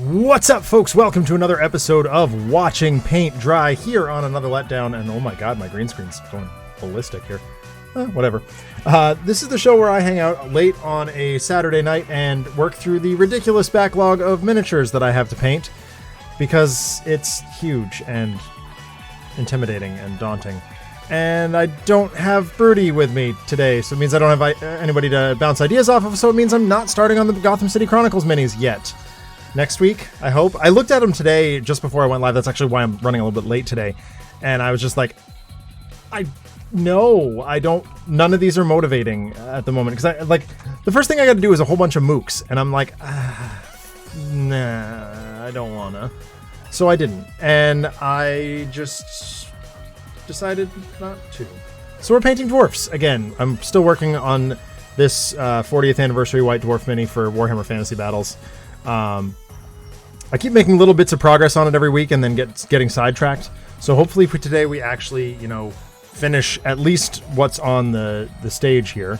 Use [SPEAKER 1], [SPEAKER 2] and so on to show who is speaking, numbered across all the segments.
[SPEAKER 1] What's up, folks? Welcome to another episode of Watching Paint Dry here on Another Letdown. And oh my god, my green screen's going ballistic here. Whatever. This is the show where I hang out late on a Saturday night and work through the ridiculous backlog of miniatures that I have to paint because it's huge and intimidating and daunting. And I don't have Broody with me today, so it means I don't have anybody to bounce ideas off of, so it means I'm not starting on the Gotham City Chronicles minis yet. Next week, I hope. I looked at them today just before I went live. That's actually why I'm running a little bit late today. And I was just like, none of these are motivating at the moment. Because the first thing I got to do is a whole bunch of mooks. And I'm like, nah, I don't want to. So I didn't. And I just decided not to. So we're painting dwarfs again. I'm still working on this 40th anniversary White Dwarf mini for Warhammer Fantasy Battles. I keep making little bits of progress on it every week and then getting sidetracked. So hopefully for today we actually, finish at least what's on the stage here.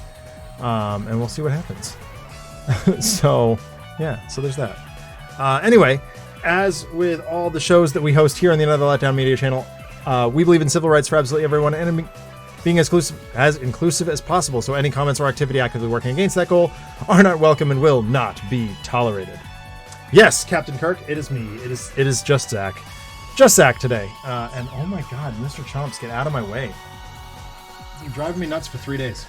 [SPEAKER 1] And we'll see what happens. So there's that. Anyway, as with all the shows that we host here on the Another Letdown Media channel, we believe in civil rights for absolutely everyone and being as inclusive as possible. So any comments or activity actively working against that goal are not welcome and will not be tolerated. Yes, Captain Kirk, it is me. It is just Zach. Just Zach today. And oh my god, Mr. Chomps, get out of my way. You're driving me nuts for 3 days.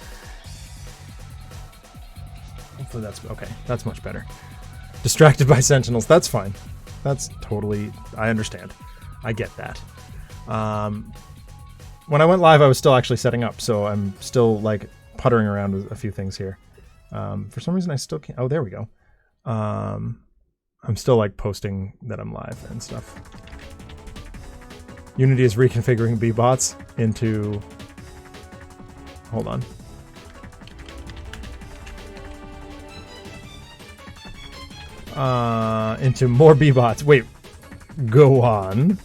[SPEAKER 1] Hopefully that's okay. That's much better. Distracted by sentinels. That's fine. That's totally... I understand. I get that. When I went live, I was still actually setting up, so I'm still, puttering around with a few things here. For some reason, I still can't... Oh, there we go. I'm still, posting that I'm live and stuff. Unity is reconfiguring B-bots into... Hold on. Into more B-bots. Wait. Go on.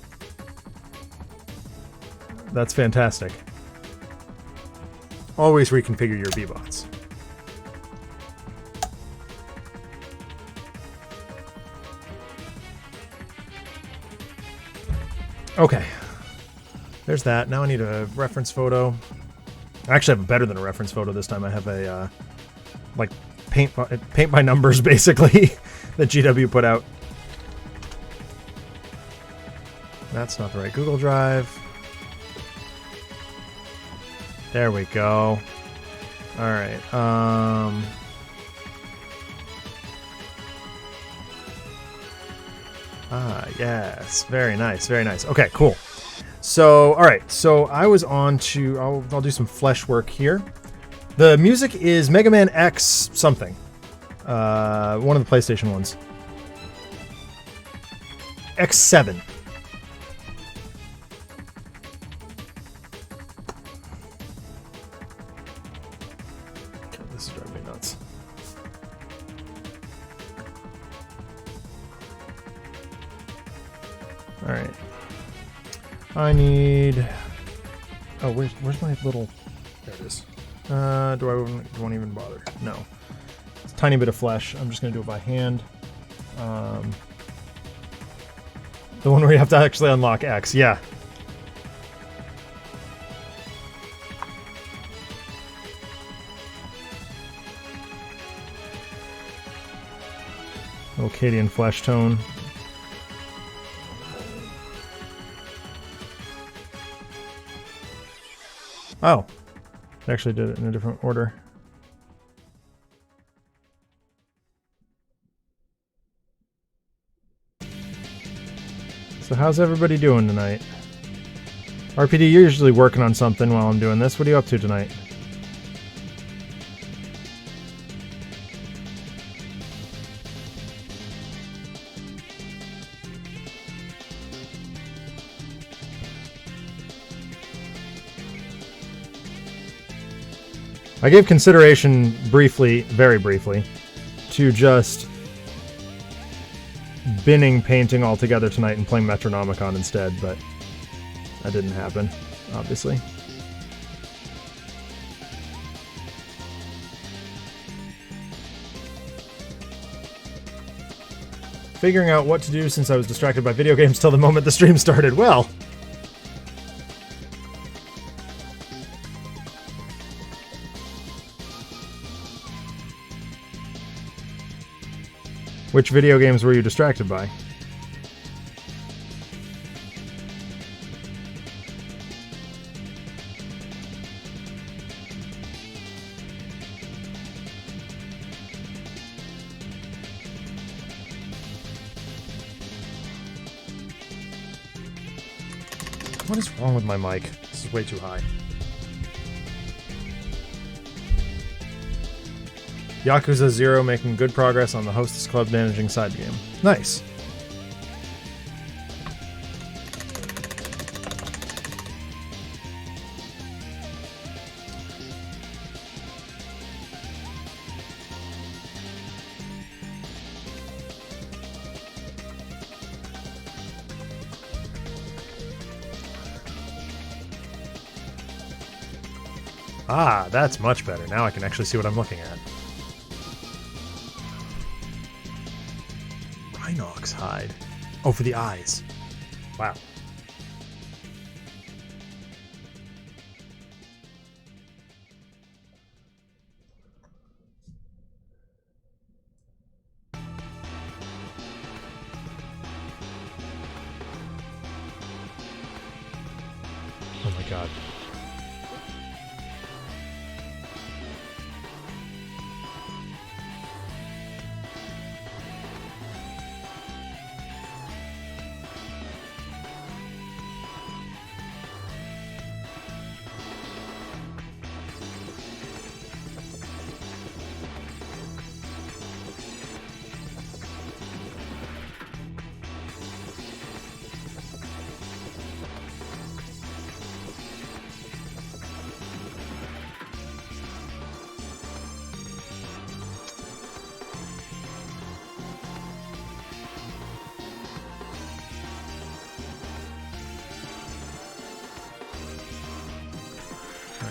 [SPEAKER 1] That's fantastic. Always reconfigure your B-bots. Okay. There's that. Now I need a reference photo. I actually have better than a reference photo this time. I have a, paint by numbers, basically, that GW put out. That's not the right Google Drive. There we go. Alright, yes. Very nice, very nice. Okay, cool. So, alright, so I was on to... I'll do some flesh work here. The music is Mega Man X something. One of the PlayStation ones. X7. Okay, this is driving me nuts. Alright. I need... Oh, where's my little... There it is. Do I want to even bother? No. It's a tiny bit of flesh. I'm just going to do it by hand. The one where you have to actually unlock X. Yeah. Little Cadian flesh tone. Oh. I actually did it in a different order. So how's everybody doing tonight? RPD, you're usually working on something while I'm doing this. What are you up to tonight? I gave consideration briefly, very briefly, to just binning painting altogether tonight and playing Metronomicon instead, but that didn't happen, obviously. Figuring out what to do since I was distracted by video games till the moment the stream started. Well... Which video games were you distracted by? What is wrong with my mic? This is way too high. Yakuza 0 making good progress on the Hostess Club managing side game. Nice. Ah, that's much better. Now I can actually see what I'm looking at. Rhinox hide. Oh, for the eyes. Wow. Oh my god.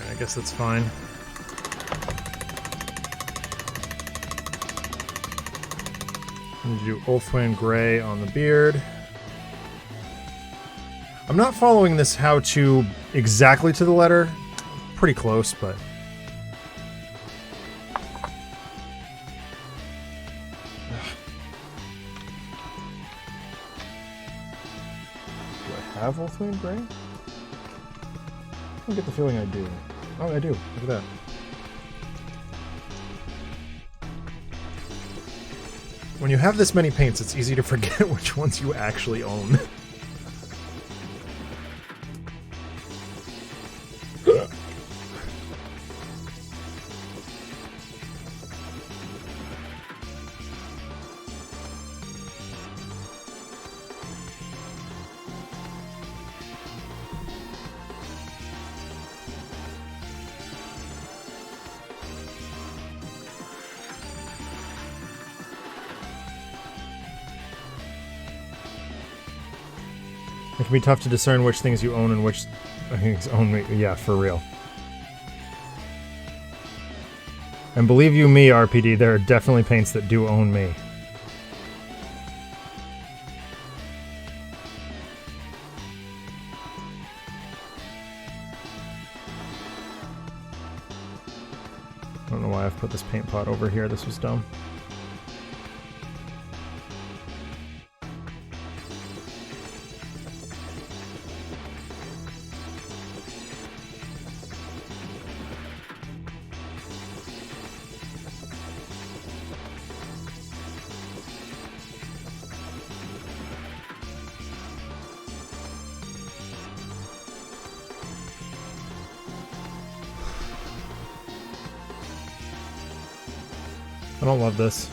[SPEAKER 1] I guess that's fine. I'm going to do Ulthwyn Gray on the beard. I'm not following this how-to exactly to the letter. Pretty close, but... Do I have Ulthwyn Gray? I get the feeling I do. Oh, I do. Look at that. When you have this many paints, it's easy to forget which ones you actually own. It can be tough to discern which things you own and which things own me. Yeah, for real. And believe you me, RPD, there are definitely paints that do own me. I don't know why I've put this paint pot over here. This was dumb. I don't love this.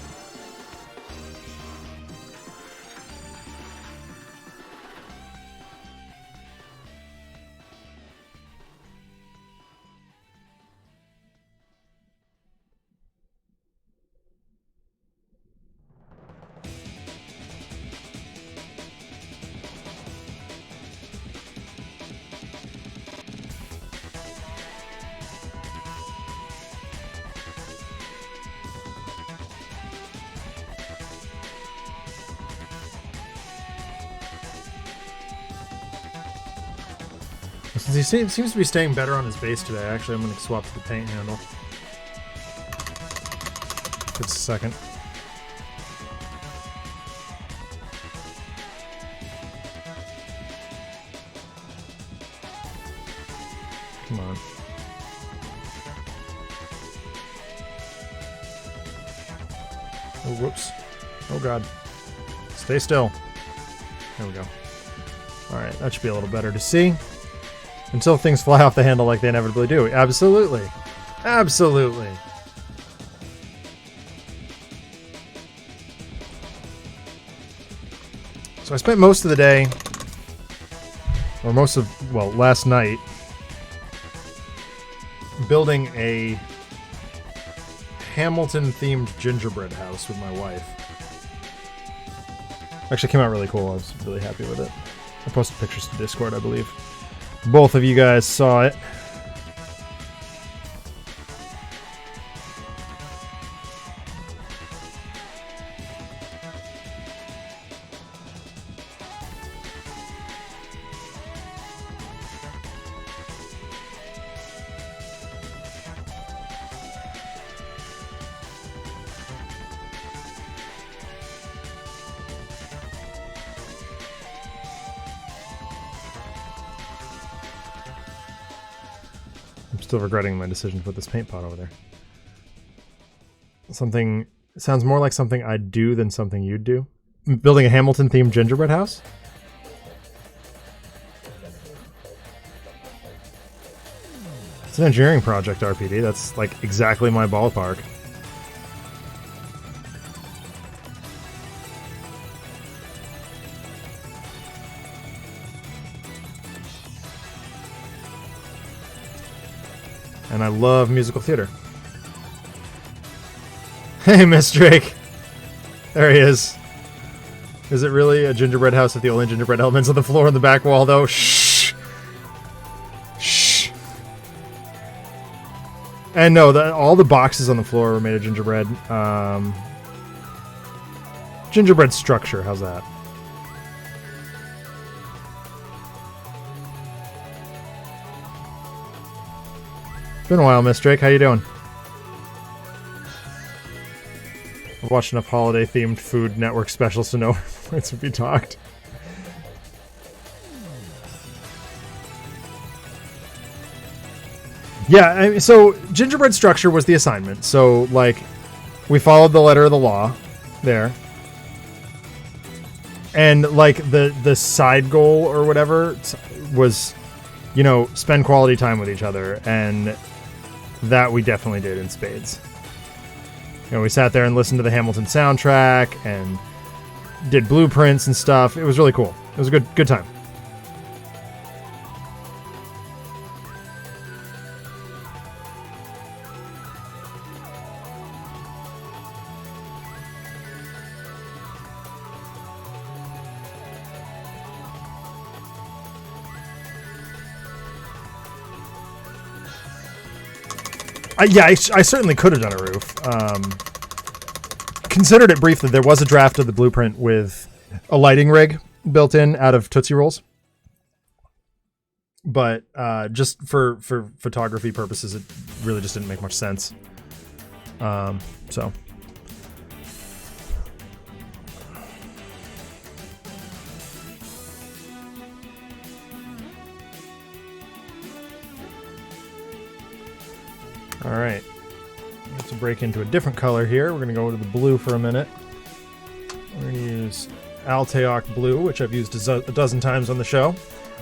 [SPEAKER 1] Since he seems to be staying better on his base today, actually I'm going to swap to the paint handle. Just a second. Come on. Oh, whoops. Oh, God. Stay still. There we go. Alright, that should be a little better to see. Until things fly off the handle like they inevitably do. Absolutely. Absolutely. So I spent most of the day, or most of, well, last night, building a Hamilton-themed gingerbread house with my wife. Actually, it came out really cool. I was really happy with it. I posted pictures to Discord, I believe. Both of you guys saw it. I'm still regretting my decision to put this paint pot over there. Something sounds more like something I'd do than something you'd do. Building a Hamilton-themed gingerbread house? It's an engineering project, RPD. That's like exactly my ballpark. And I love musical theater. Hey, Miss Drake! There he is. Is it really a gingerbread house with the only gingerbread elements on the floor and the back wall, though? Shh! Shh! And no, all the boxes on the floor were made of gingerbread. Gingerbread structure, how's that? Been a while, Miss Drake. How you doing? I've watched enough holiday-themed Food Network specials to know where to be talked. Yeah, so gingerbread structure was the assignment. So, like, we followed the letter of the law there. And, like, the side goal or whatever was, you know, spend quality time with each other. And that we definitely did in spades. You know, we sat there and listened to the Hamilton soundtrack and did blueprints and stuff. It was really cool. It was a good time. Yeah, I certainly could have done a roof. Considered it briefly. There was a draft of the blueprint with a lighting rig built in out of Tootsie Rolls. But just for photography purposes, it really just didn't make much sense. So. All right, let's break into a different color here. We're gonna go to the blue for a minute. We're gonna use Alteoc Blue, which I've used a dozen times on the show.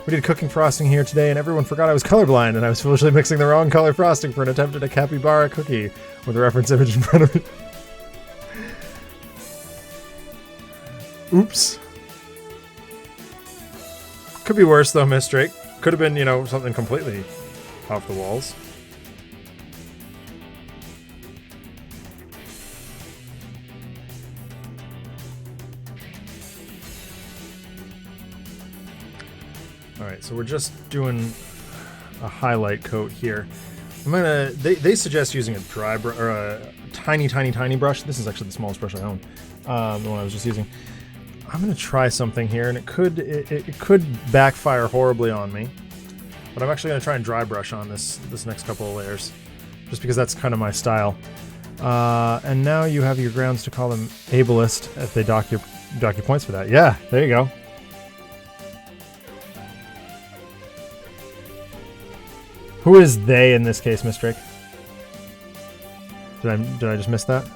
[SPEAKER 1] We did cooking frosting here today, and everyone forgot I was colorblind, and I was foolishly mixing the wrong color frosting for an attempt at a capybara cookie with a reference image in front of it. Oops. Could be worse though, Miss Drake. Could have been, you know, something completely off the walls. Alright, so we're just doing a highlight coat here. I'm gonna. They suggest using a dry brush or a tiny brush. This is actually the smallest brush I own. The one I was just using. I'm gonna try something here, and it could backfire horribly on me. But I'm actually going to try and dry brush on this next couple of layers, just because that's kind of my style. And now you have your grounds to call them ableist if they dock your points for that. Yeah, there you go. Who is they in this case, Miss Drake? Did I just miss that?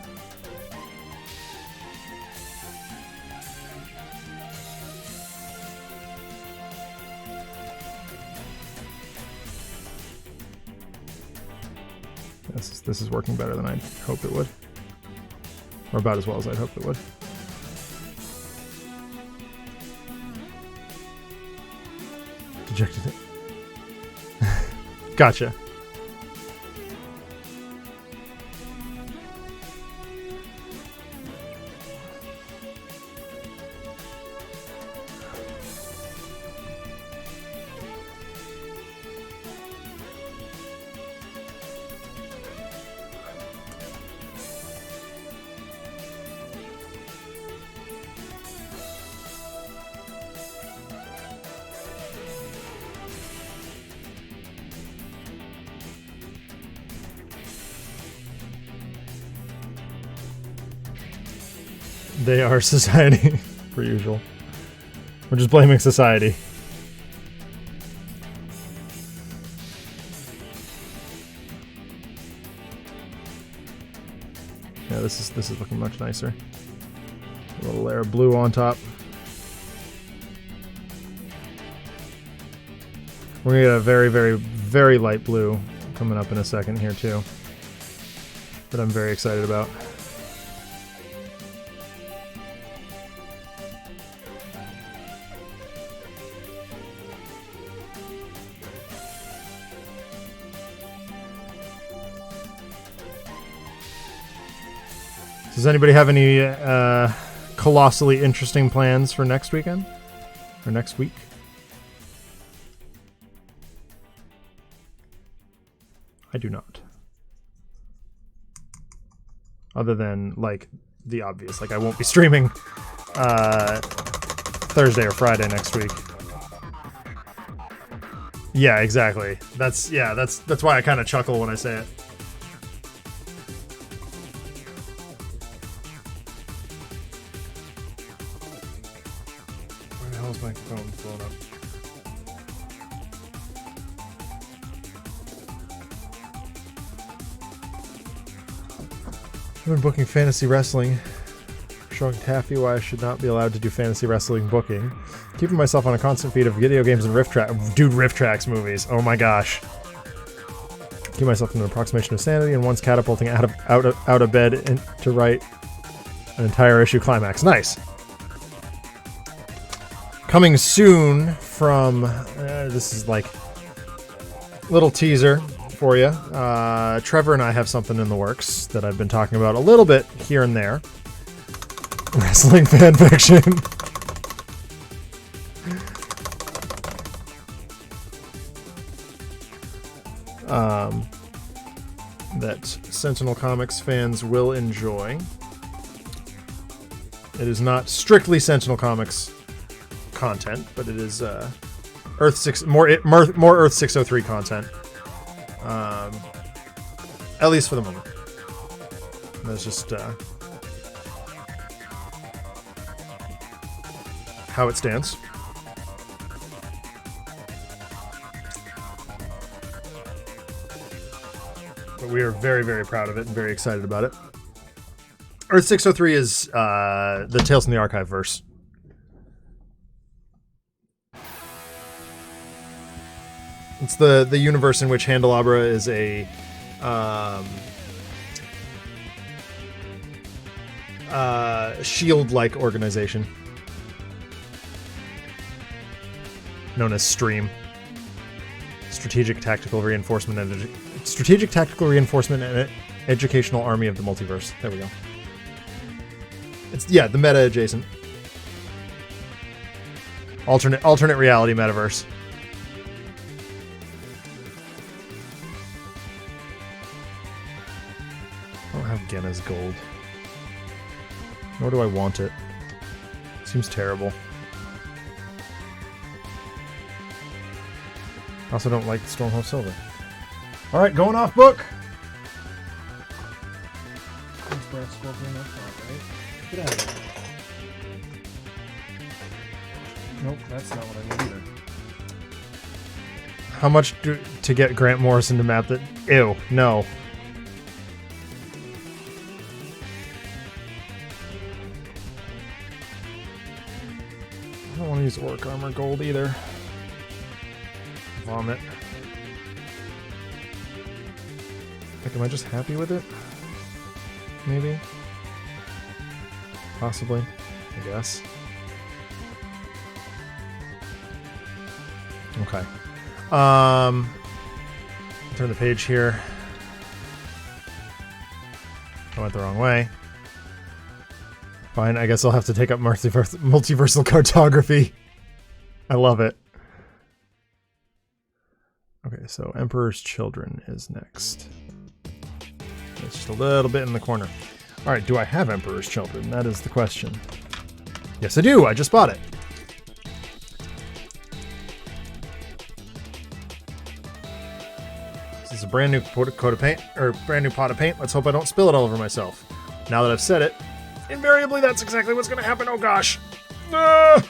[SPEAKER 1] This is working better than I'd hoped it would. Or about as well as I'd hoped it would. Dejected it. Gotcha. They are society, per usual. We're just blaming society. Yeah, this is looking much nicer. A little layer of blue on top. We're gonna get a very, very, very light blue coming up in a second here too, that I'm very excited about. Does anybody have any colossally interesting plans for next weekend? Or next week? I do not. Other than, like, the obvious. Like, I won't be streaming Thursday or Friday next week. Yeah, exactly. That's why I kind of chuckle when I say it. My phone's blown up. I've been booking fantasy wrestling, showing Taffy why I should not be allowed to do fantasy wrestling booking, keeping myself on a constant feed of video games and Rift Tracks movies. Oh my gosh. Keep myself in an approximation of sanity, and once catapulting out of bed to write an entire issue climax. Nice. Coming soon from, this is like little teaser for you. Trevor and I have something in the works that I've been talking about a little bit here and there. Wrestling fan fiction. That Sentinel Comics fans will enjoy. It is not strictly Sentinel Comics content, but it is more Earth 603 content, at least for the moment. And that's just how it stands. But we are very, very proud of it and very excited about it. Earth 603 is the Tales from the Archive verse. It's the universe in which Handelabra is a shield-like organization known as STREAM. Strategic Tactical Reinforcement and Educational Army of the Multiverse. There we go. It's the meta adjacent. Alternate reality metaverse. I don't have Genna's gold. Nor do I want it. Seems terrible. Also don't like Stormhost Silver. Alright, going off book! Get out of here. Nope, that's not what I need either. How much to get Grant Morrison to map that? Ew, no. I don't want to use Orc Armor Gold either. Vomit. Like, am I just happy with it? Maybe? Possibly. I guess. Okay. Turn the page here. I went the wrong way. Fine, I guess I'll have to take up multiversal cartography. I love it. Okay, so Emperor's Children is next. It's just a little bit in the corner. Alright, do I have Emperor's Children? That is the question. Yes, I do! I just bought it! This is a brand new coat of paint, or brand new pot of paint. Let's hope I don't spill it all over myself. Now that I've said it, invariably that's exactly what's gonna happen. Oh gosh! Ah!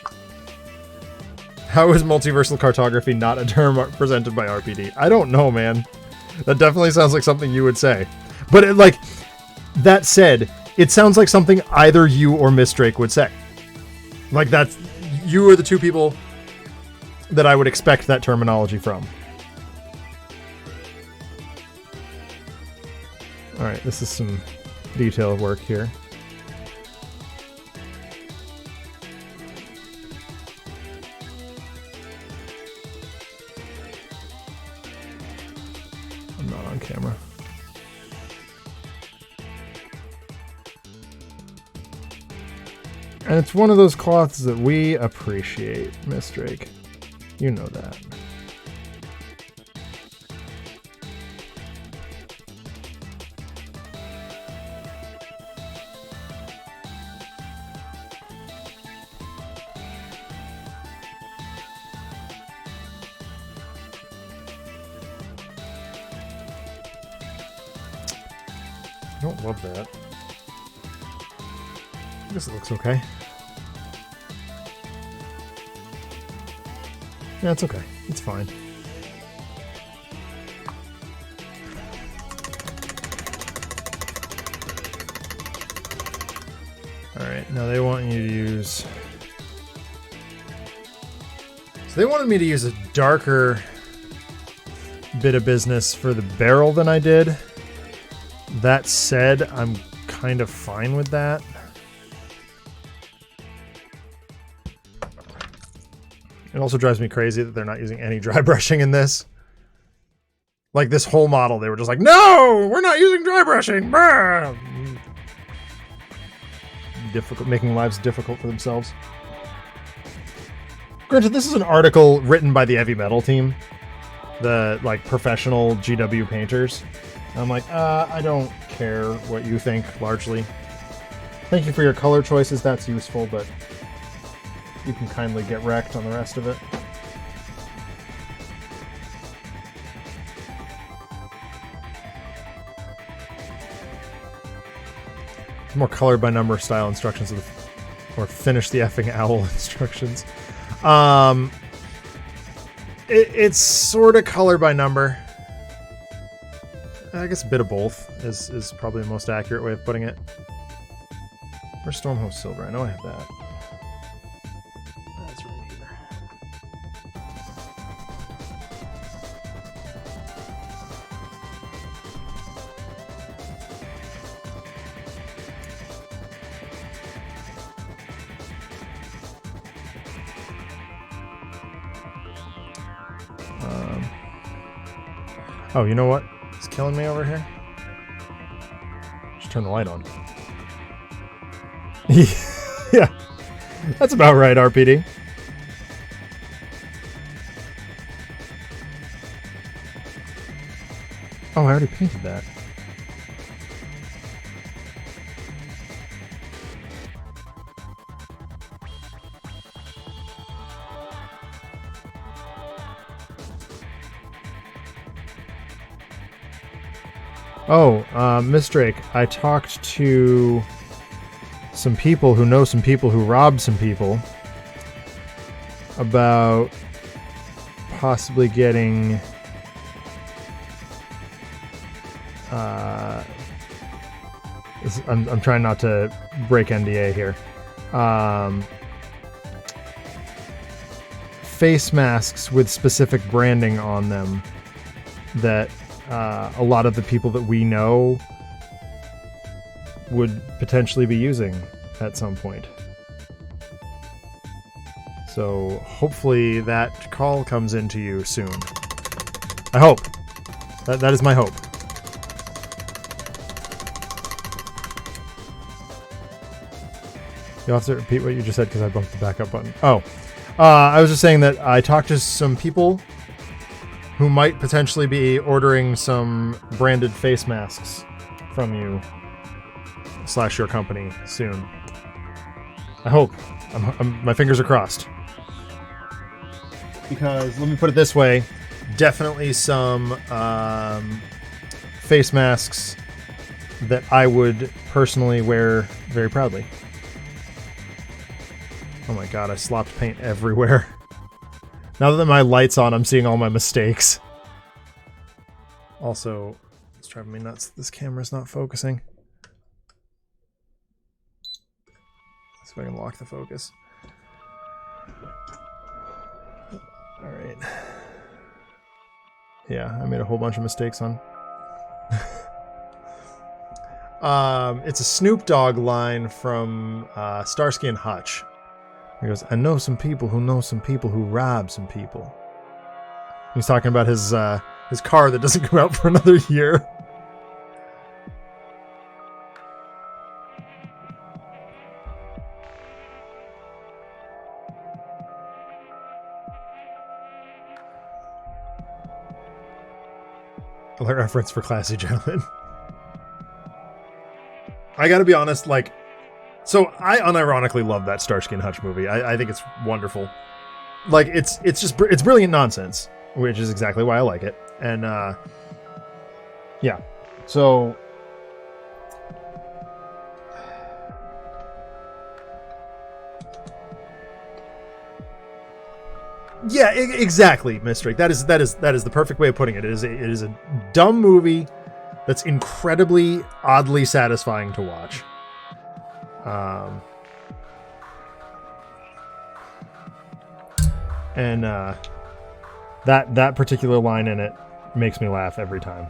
[SPEAKER 1] How is multiversal cartography not a term presented by RPD? I don't know, man. That definitely sounds like something you would say. But it, like, that said, it sounds like something either you or Miss Drake would say. Like, that's, you are the two people that I would expect that terminology from. Alright, this is some detailed work here. I'm not on camera. And it's one of those cloths that we appreciate, Miss Drake. You know that. I don't love that. I guess it looks okay. Yeah, it's okay. It's fine. Alright, now they want you to use... So they wanted me to use a darker bit of business for the barrel than I did. That said, I'm kind of fine with that. It also drives me crazy that they're not using any dry brushing in this. Like, this whole model, they were just like, no, we're not using dry brushing. Difficult, making lives difficult for themselves. Granted, this is an article written by the heavy metal team, the like professional GW painters. And I'm like, I don't care what you think, largely. Thank you for your color choices, that's useful, but you can kindly get wrecked on the rest of it. More color by number style instructions, or finish the effing owl instructions. It's sort of color by number. I guess a bit of both is probably the most accurate way of putting it. Where's Stormhost Silver? I know I have that. That's right here. Oh, you know what? It's killing me over here. Just turn the light on. Yeah, that's about right, RPD. Oh, I already painted that. Oh, Miss Drake, I talked to some people who know some people who robbed some people about possibly getting I'm trying not to break NDA here. Face masks with specific branding on them that a lot of the people that we know would potentially be using at some point. So hopefully that call comes into you soon. I hope. That is my hope. You'll have to repeat what you just said because I bumped the backup button. Oh, I was just saying that I talked to some people who might potentially be ordering some branded face masks from you / your company soon. I hope. My fingers are crossed. Because, let me put it this way, definitely some face masks that I would personally wear very proudly. Oh my god, I slopped paint everywhere. Now that my light's on, I'm seeing all my mistakes. Also, it's driving me nuts. This camera's not focusing. Let's see if I can lock the focus. Alright. Yeah, I made a whole bunch of mistakes on. It's a Snoop Dogg line from Starsky and Hutch. He goes, I know some people who know some people who rob some people. He's talking about his car that doesn't come out for another year. A reference for Classy Gentlemen. I gotta be honest, like, so I unironically love that Starsky and Hutch movie. I think it's wonderful. Like, it's brilliant nonsense, which is exactly why I like it. And yeah, so yeah, exactly, Miss Drake. That is the perfect way of putting it. It is a dumb movie that's incredibly oddly satisfying to watch. And that particular line in it makes me laugh every time.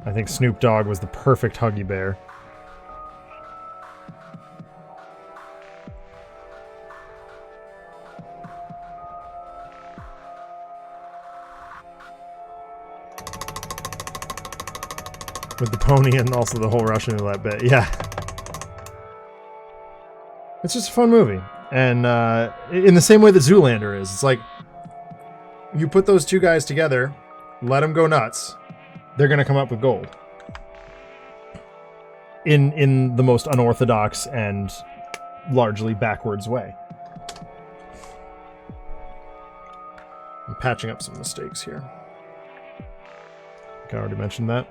[SPEAKER 1] I think Snoop Dogg was the perfect Huggy Bear. With the pony and also the whole Russian roulette bit, yeah. It's just a fun movie. And in the same way that Zoolander is. It's like, you put those two guys together, let them go nuts, they're going to come up with gold. In the most unorthodox and largely backwards way. I'm patching up some mistakes here. I think I already mentioned that.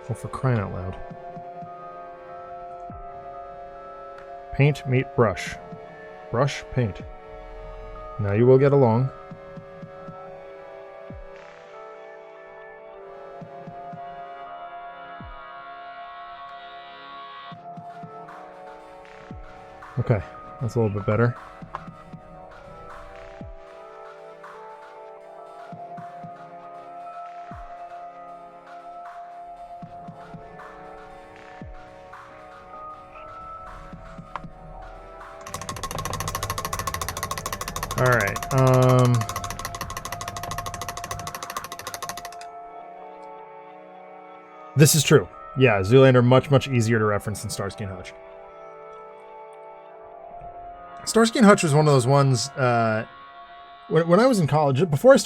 [SPEAKER 1] Oh, for crying out loud. Paint, meet, brush. Brush, paint. Now you will get along. Okay, that's a little bit better. All right. This is true. Yeah, Zoolander much easier to reference than Starsky and Hutch. Starsky and Hutch was one of those ones when I was in college, before I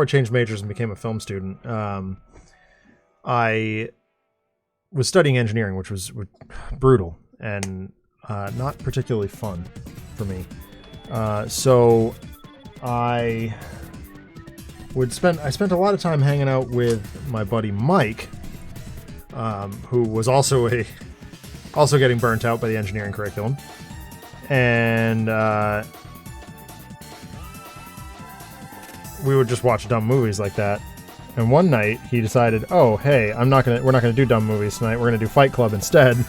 [SPEAKER 1] changed majors and became a film student. I was studying engineering, which was brutal and not particularly fun for me. So I spent a lot of time hanging out with my buddy Mike, who was also getting burnt out by the engineering curriculum, and we would just watch dumb movies like that. And one night he decided, "Oh, hey, we're not gonna do dumb movies tonight. We're gonna do Fight Club instead."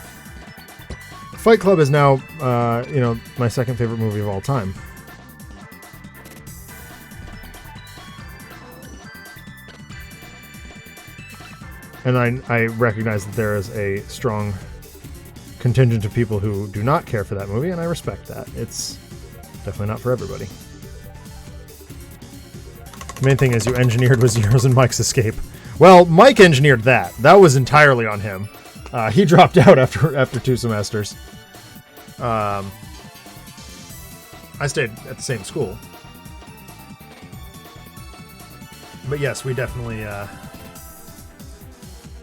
[SPEAKER 1] Fight Club is now, my second favorite movie of all time. And I recognize that there is a strong contingent of people who do not care for that movie, and I respect that. It's definitely not for everybody. The main thing is you engineered was yours and Mike's escape. Well, Mike engineered that. That was entirely on him. He dropped out after 2 semesters. I stayed at the same school. But yes, we definitely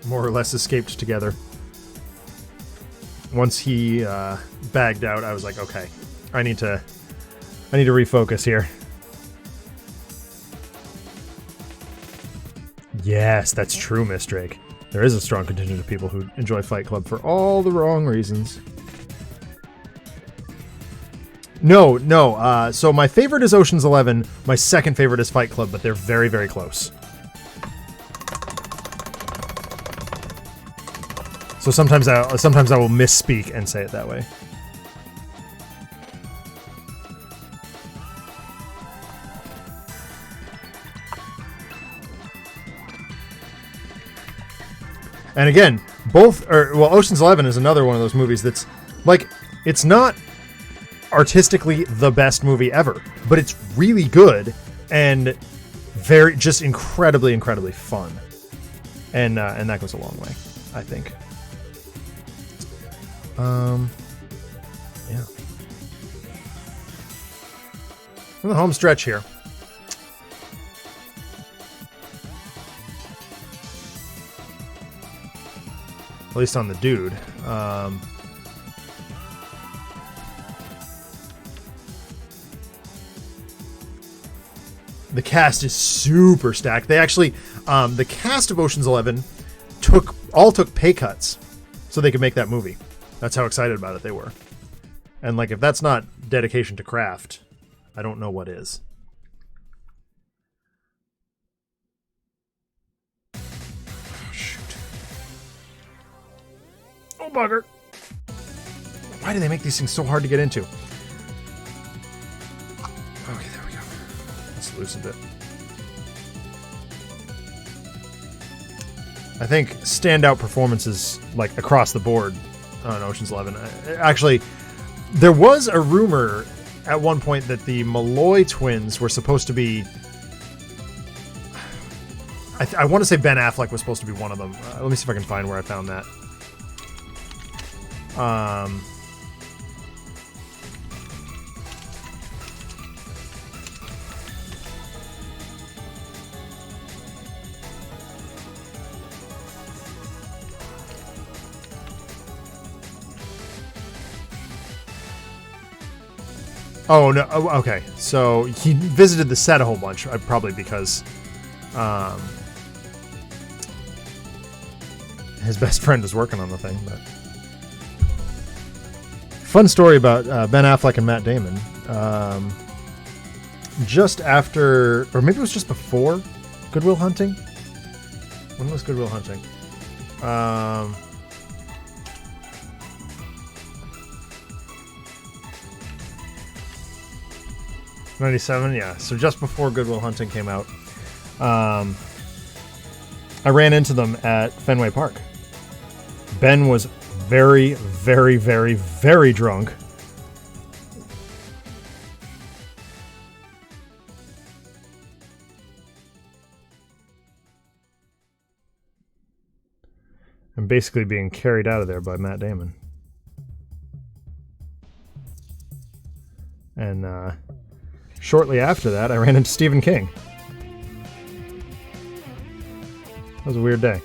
[SPEAKER 1] more or less escaped together. Once he bagged out, I was like, okay, I need to refocus here. Yes, that's true, Miss Drake. There is a strong contingent of people who enjoy Fight Club for all the wrong reasons. No. So my favorite is Ocean's 11. My second favorite is Fight Club, but they're very, very close. So sometimes I will misspeak and say it that way. And again, Ocean's 11 is another one of those movies that's like, it's not artistically the best movie ever, but it's really good and just incredibly, incredibly fun. And that goes a long way, I think. Yeah. On the home stretch here. At least on the dude. The cast is super stacked. They actually, the cast of Ocean's 11 took pay cuts so they could make that movie. That's how excited about it they were. And like, if that's not dedication to craft, I don't know what is. Oh, bugger. Why do they make these things so hard to get into? Okay, there we go. Let's loosen it. I think standout performances, like, across the board on Ocean's 11. Actually, there was a rumor at one point that the Malloy twins were supposed to be... I want to say Ben Affleck was supposed to be one of them. Let me see if I can find where I found that. Oh, no. Oh, okay. So he visited the set a whole bunch, probably because his best friend was working on the thing. But fun story about Ben Affleck and Matt Damon. Just after, or maybe it was just before Good Will Hunting? When was Good Will Hunting? 97, yeah. So just before Good Will Hunting came out, I ran into them at Fenway Park. Ben was very, very, very, very drunk. And basically being carried out of there by Matt Damon. And shortly after that, I ran into Stephen King. That was a weird day.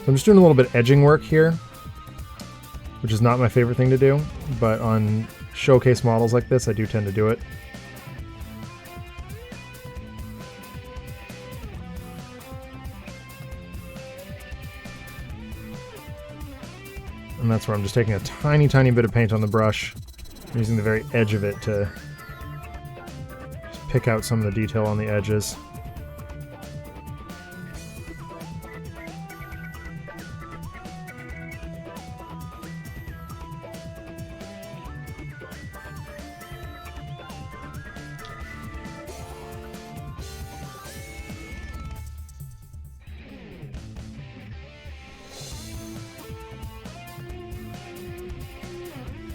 [SPEAKER 1] I'm just doing a little bit of edging work here, which is not my favorite thing to do, but on showcase models like this, I do tend to do it. And that's where I'm just taking a tiny, tiny bit of paint on the brush, using the very edge of it to just pick out some of the detail on the edges.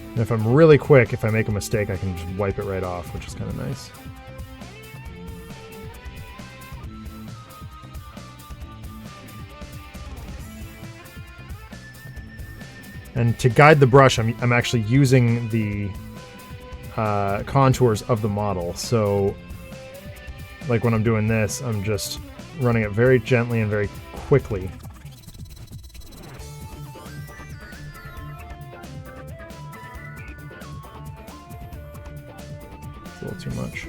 [SPEAKER 1] And if I'm really quick, if I make a mistake, I can just wipe it right off, which is kind of nice. And to guide the brush, I'm actually using the contours of the model. So, like when I'm doing this, I'm just running it very gently and very quickly. A little too much.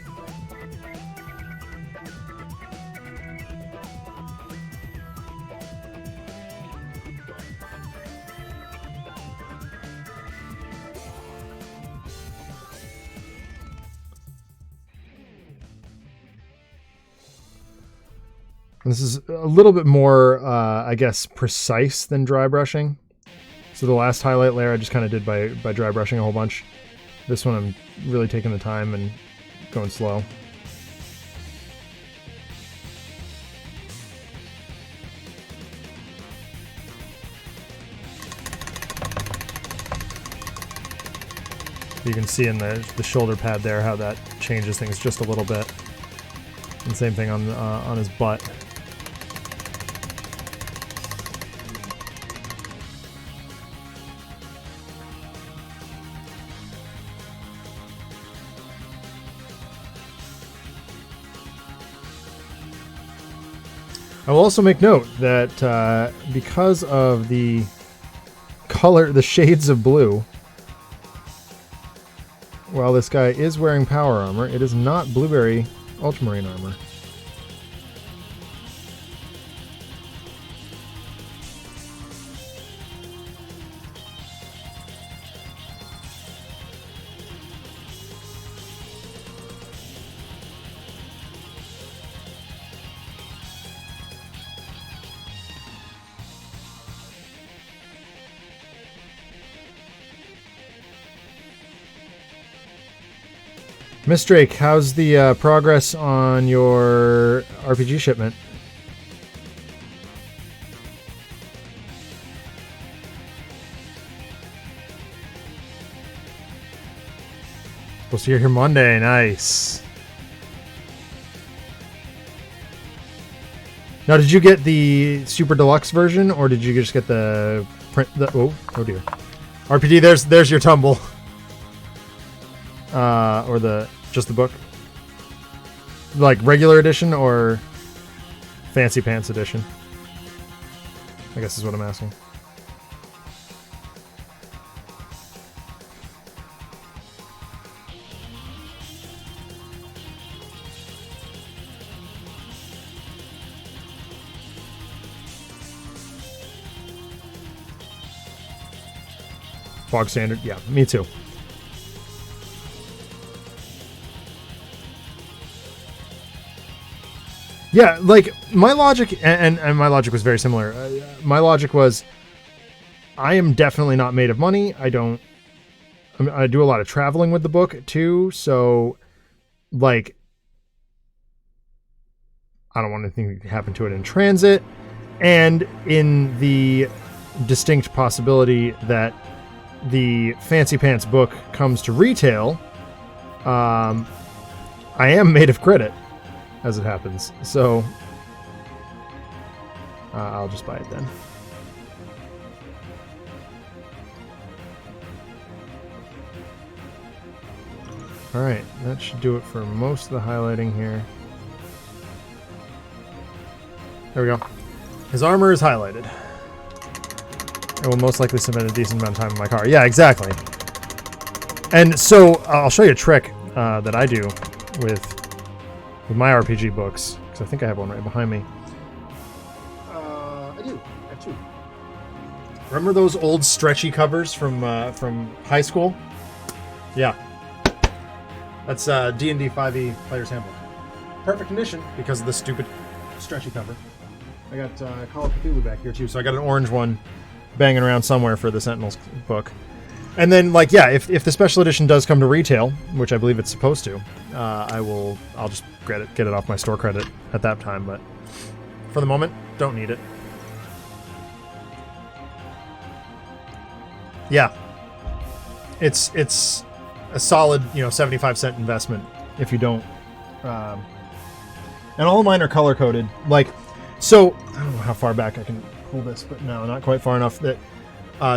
[SPEAKER 1] And this is a little bit more, I guess, precise than dry brushing. So the last highlight layer I just kind of did by dry brushing a whole bunch. This one I'm really taking the time and going slow. You can see in the shoulder pad there how that changes things just a little bit. And same thing on his butt. I will also make note that because of the color, the shades of blue, while this guy is wearing power armor, it is not Blueberry Ultramarine armor. Miss Drake, how's the progress on your RPG shipment? Supposed to hear here Monday. Nice. Now, did you get the Super Deluxe version, or did you just get the print? Oh dear. RPD, there's your tumble. Or just the book? Like regular edition or fancy pants edition? I guess is what I'm asking. Bog standard? Yeah, me too. Yeah, like, my logic, and my logic was very similar. My logic was, I am definitely not made of money. I do a lot of traveling with the book, too, so, like, I don't want anything to happen to it in transit, and in the distinct possibility that the Fancy Pants book comes to retail, I am made of credit, as it happens. So I'll just buy it then. All right, that should do it for most of the highlighting here. There we go. His armor is highlighted. It will most likely spend a decent amount of time in my car. Yeah, exactly. And so I'll show you a trick that I do with my RPG books, because I think I have one right behind me. I do. I have two. Remember those old stretchy covers from high school? Yeah. That's D&D 5e Player's Handbook. Perfect condition because of the stupid stretchy cover. I got Call of Cthulhu back here too, so I got an orange one banging around somewhere for the Sentinels book. And then, like, yeah, if the special edition does come to retail, which I believe it's supposed to, I'll just get it off my store credit at that time. But for the moment, don't need it. Yeah, it's a solid 75-cent investment if you don't. And all of mine are color coded. Like, so I don't know how far back I can pull this, but no, not quite far enough. That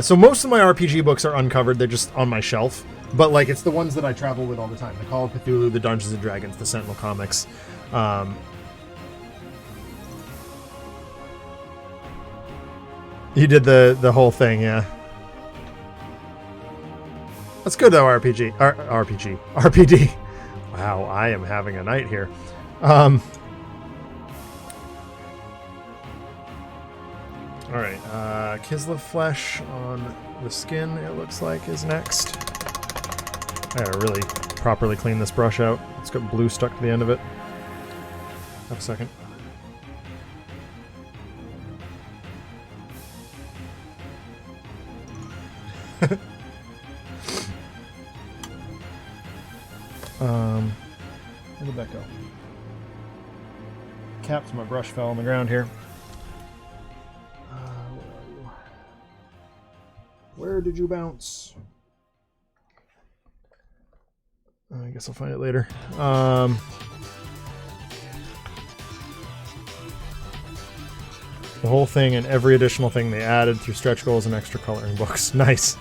[SPEAKER 1] so most of my RPG books are uncovered. They're just on my shelf. But like, it's the ones that I travel with all the time: the Call of Cthulhu, the Dungeons and Dragons, the Sentinel comics. You did the whole thing, yeah. Let's go to RPG. RPD. Wow, I am having a night here. All right, Kislev flesh on the skin, it looks like, is next. I gotta really properly clean this brush out. It's got blue stuck to the end of it. Have a second. Where did that go? Caps, my brush fell on the ground here. Where are you? Where did you bounce? I guess I'll find it later. The whole thing and every additional thing they added through stretch goals and extra coloring books. Nice.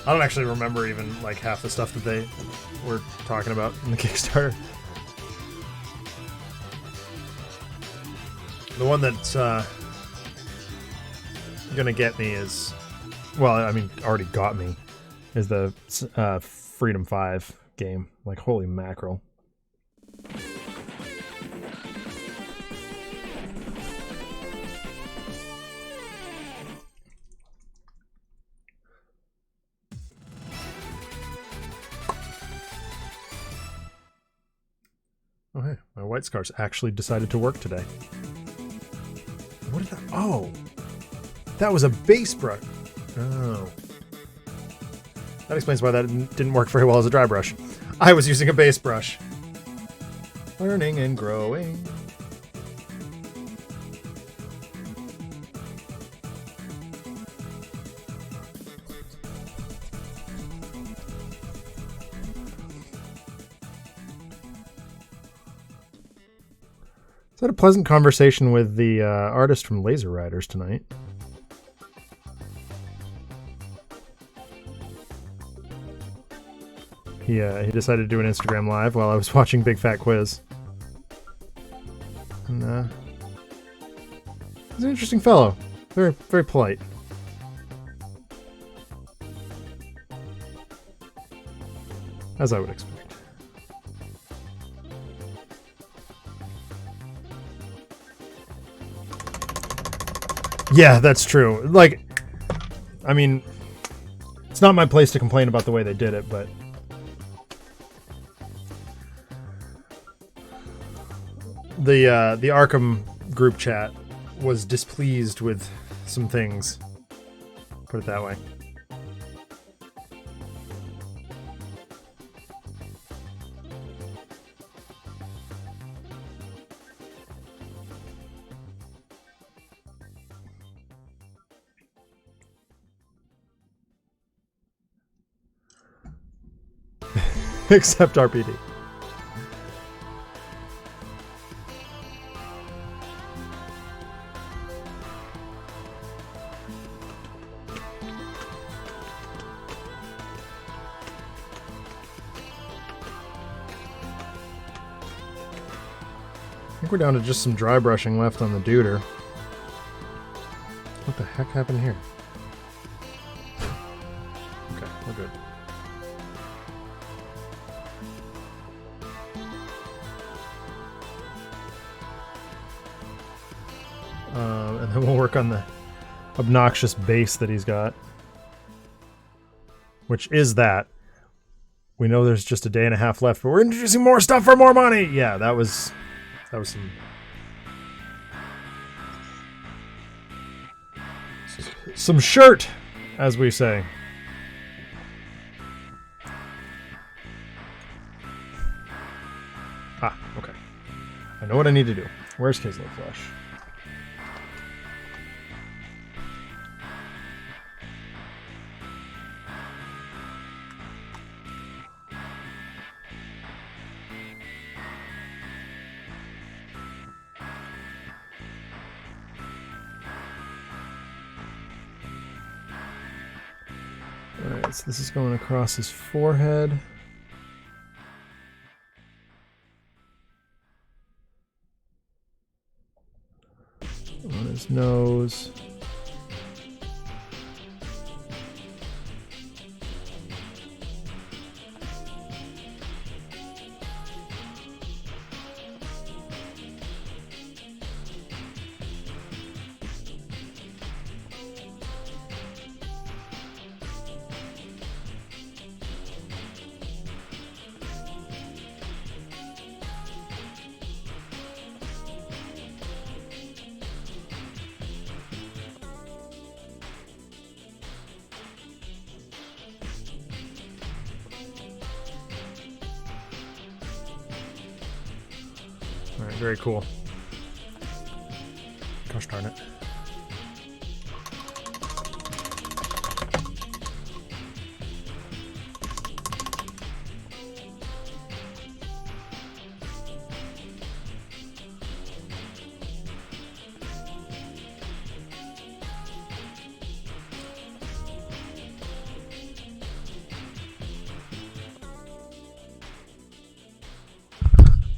[SPEAKER 1] I don't actually remember even like half the stuff that they were talking about in the Kickstarter. The one that's gonna get me is, well, I mean, already got me, is the Freedom 5 game. Like, holy mackerel. Oh, hey, my white scars actually decided to work today. What did that? Oh, that was a base brush. Oh. That explains why that didn't work very well as a dry brush. I was using a base brush. Learning and growing. I had a pleasant conversation with the artist from Laser Riders tonight. He decided to do an Instagram live while I was watching Big Fat Quiz. And he's an interesting fellow. Very, very polite. As I would expect. Yeah, that's true. Like, I mean, it's not my place to complain about the way they did it, but the Arkham group chat was displeased with some things. Put it that way. Except RPD. I think we're down to just some dry brushing left on the Duder. What the heck happened here? Okay, we're good. And then we'll work on the obnoxious base that he's got. Which is that. We know there's just a day and a half left, but we're introducing more stuff for more money! Yeah, that was some shirt, as we say. Ah, okay. I know what I need to do. Where's Kislev Flesh? Alright, so this is going across his forehead. On his nose. Alright, very cool. Gosh darn it.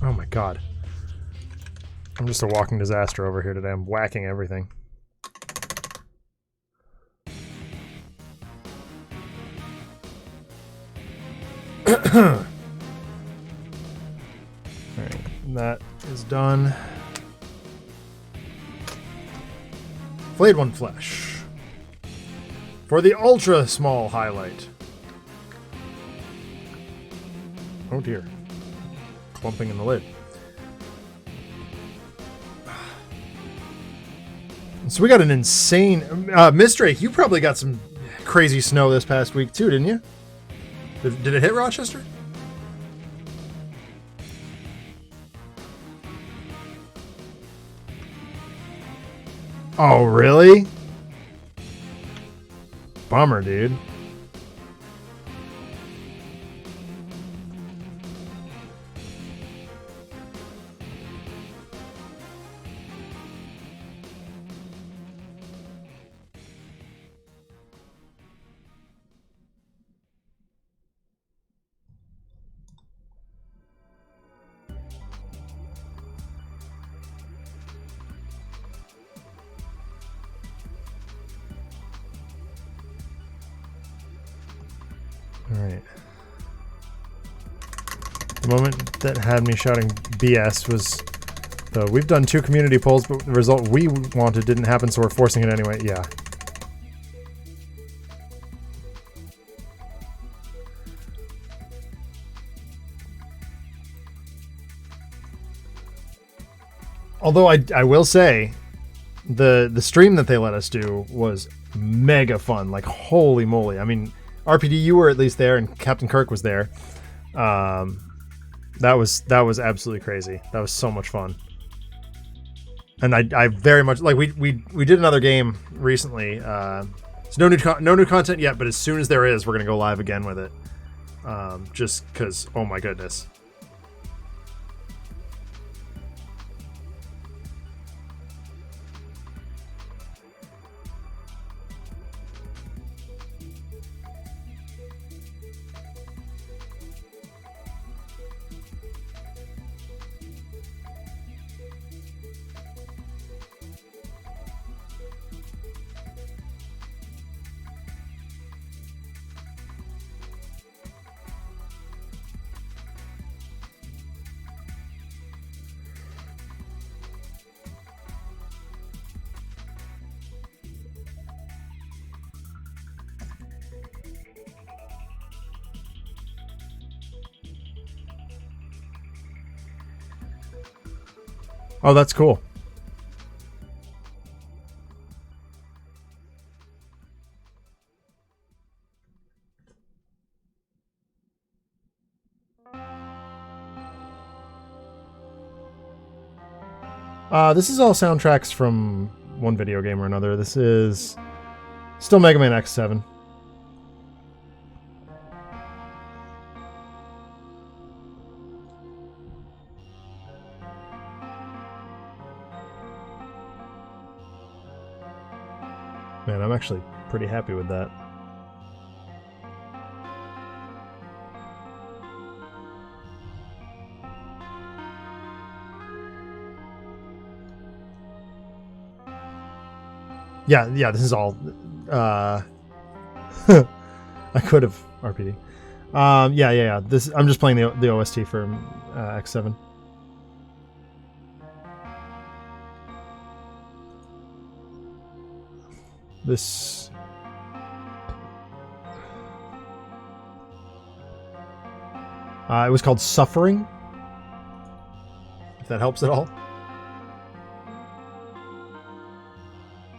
[SPEAKER 1] Oh my god. I'm just a walking disaster over here today. I'm whacking everything. Alright, that is done. Flayed one flesh. For the ultra small highlight. Oh dear. Clumping in the lid. So we got an insane... Mistrake, you probably got some crazy snow this past week too, didn't you? Did it hit Rochester? Oh, really? Bummer, dude. Alright. The moment that had me shouting BS was we've done 2 community polls, but the result we wanted didn't happen, so we're forcing it anyway. Yeah. Although I will say, the stream that they let us do was mega fun. Like, holy moly. I mean, RPD, you were at least there, and Captain Kirk was there. That was absolutely crazy. That was so much fun. And I very much like we did another game recently. So no new content yet, but as soon as there is, we're gonna go live again with it. Just because, oh my goodness. Oh, that's cool. This is all soundtracks from one video game or another. This is still Mega Man X7. Man, I'm actually pretty happy with that. Yeah, this is all I could have RPD. Yeah. This I'm just playing the OST for X7. This it was called Suffering, if that helps at all.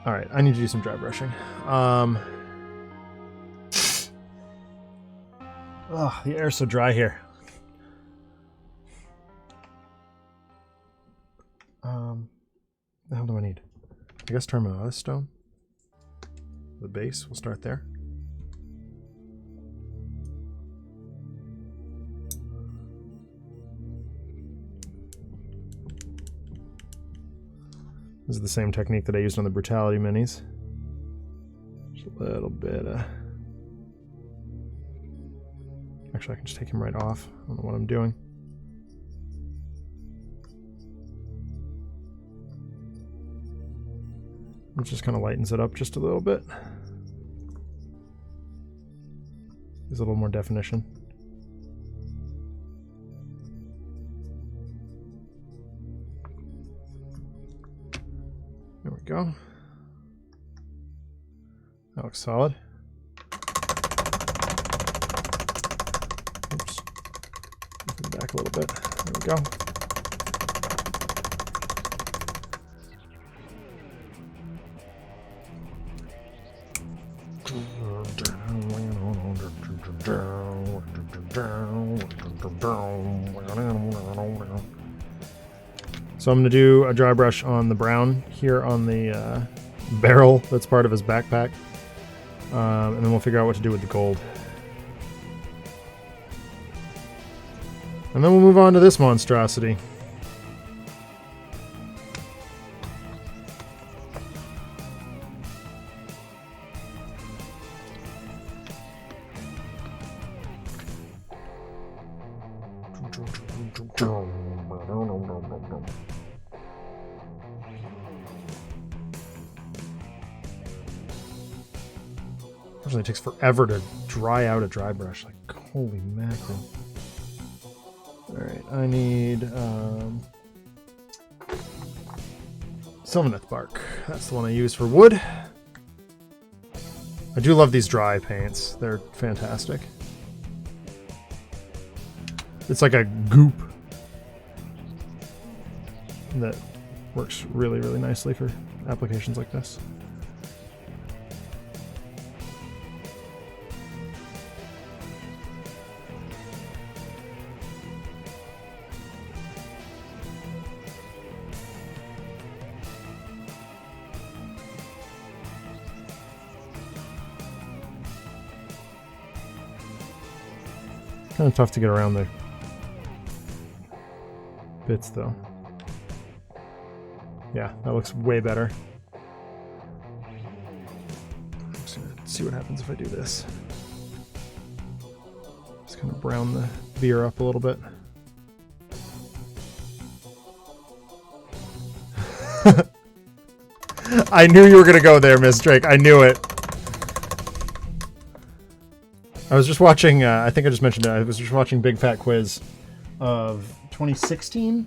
[SPEAKER 1] All right, I need to do some dry brushing. Oh, the air's so dry here. The hell do I need? I guess Terminus Stone. The base, we'll start there. This is the same technique that I used on the Brutality minis. Just a little bit. Actually, I can just take him right off. I don't know what I'm doing. It just kind of lightens it up just a little bit. Gives a little more definition. There we go. That looks solid. Oops. Move it back a little bit. There we go. So I'm going to do a dry brush on the brown here on the barrel that's part of his backpack. And then we'll figure out what to do with the gold. And then we'll move on to this monstrosity. It takes forever to dry out a dry brush. Like, holy mackerel. Alright, I need Sylvaneth bark. That's the one I use for wood. I do love these dry paints. They're fantastic. It's like a goop that works really, really nicely for applications like this. Kind of tough to get around the bits, though. Yeah, that looks way better. I'm just gonna see what happens if I do this. Just kind of brown the beer up a little bit. I knew you were gonna go there, Miss Drake. I knew it. I was just watching, I think I just mentioned it, I was just watching Big Fat Quiz of 2016.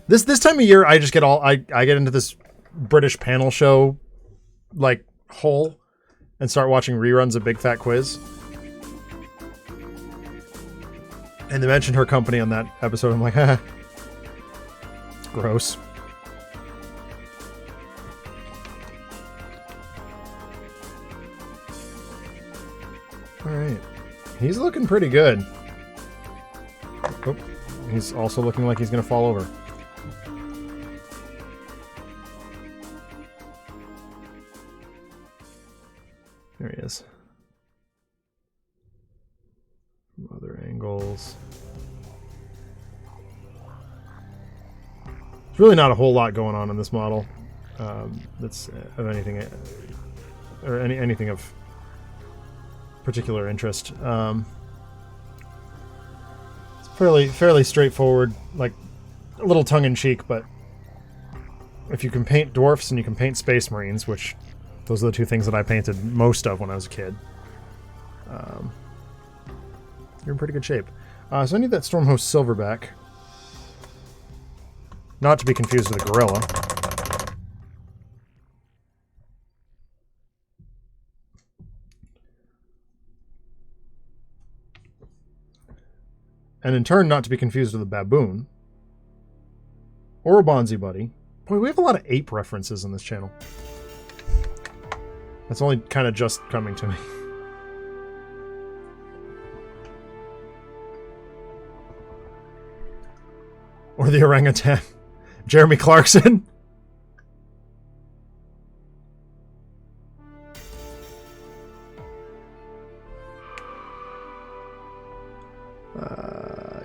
[SPEAKER 1] This time of year, I just get I get into this British panel show, like, hole, and start watching reruns of Big Fat Quiz. And they mentioned her company on that episode. I'm like, it's gross. Alright. He's looking pretty good. Oh, he's also looking like he's going to fall over. There he is. From other angles. There's really not a whole lot going on in this model. That's of anything, or anything of particular interest. It's fairly straightforward, like a little tongue-in-cheek, but if you can paint dwarfs and you can paint space marines, which those are the two things that I painted most of when I was a kid, you're in pretty good shape. So I need that Stormhost Silverback, not to be confused with a gorilla. And in turn, not to be confused with a baboon. Or a Bonzi Buddy. Boy, we have a lot of ape references on this channel. That's only kind of just coming to me. Or the orangutan. Jeremy Clarkson.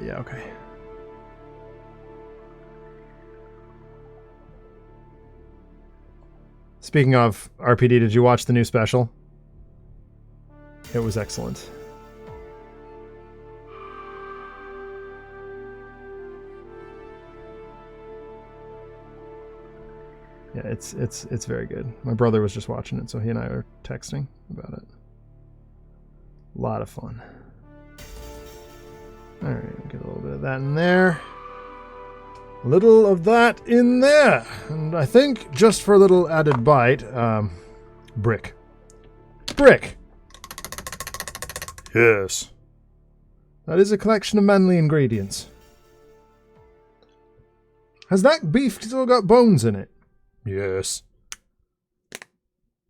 [SPEAKER 1] Yeah, okay. Speaking of RPD, did you watch the new special? It was excellent. Yeah, it's very good. My brother was just watching it, so he and I are texting about it. A lot of fun. Alright, get a little bit of that in there. A little of that in there. And I think, just for a little added bite, brick. Brick! Yes. That is a collection of manly ingredients. Has that beef still got bones in it? Yes.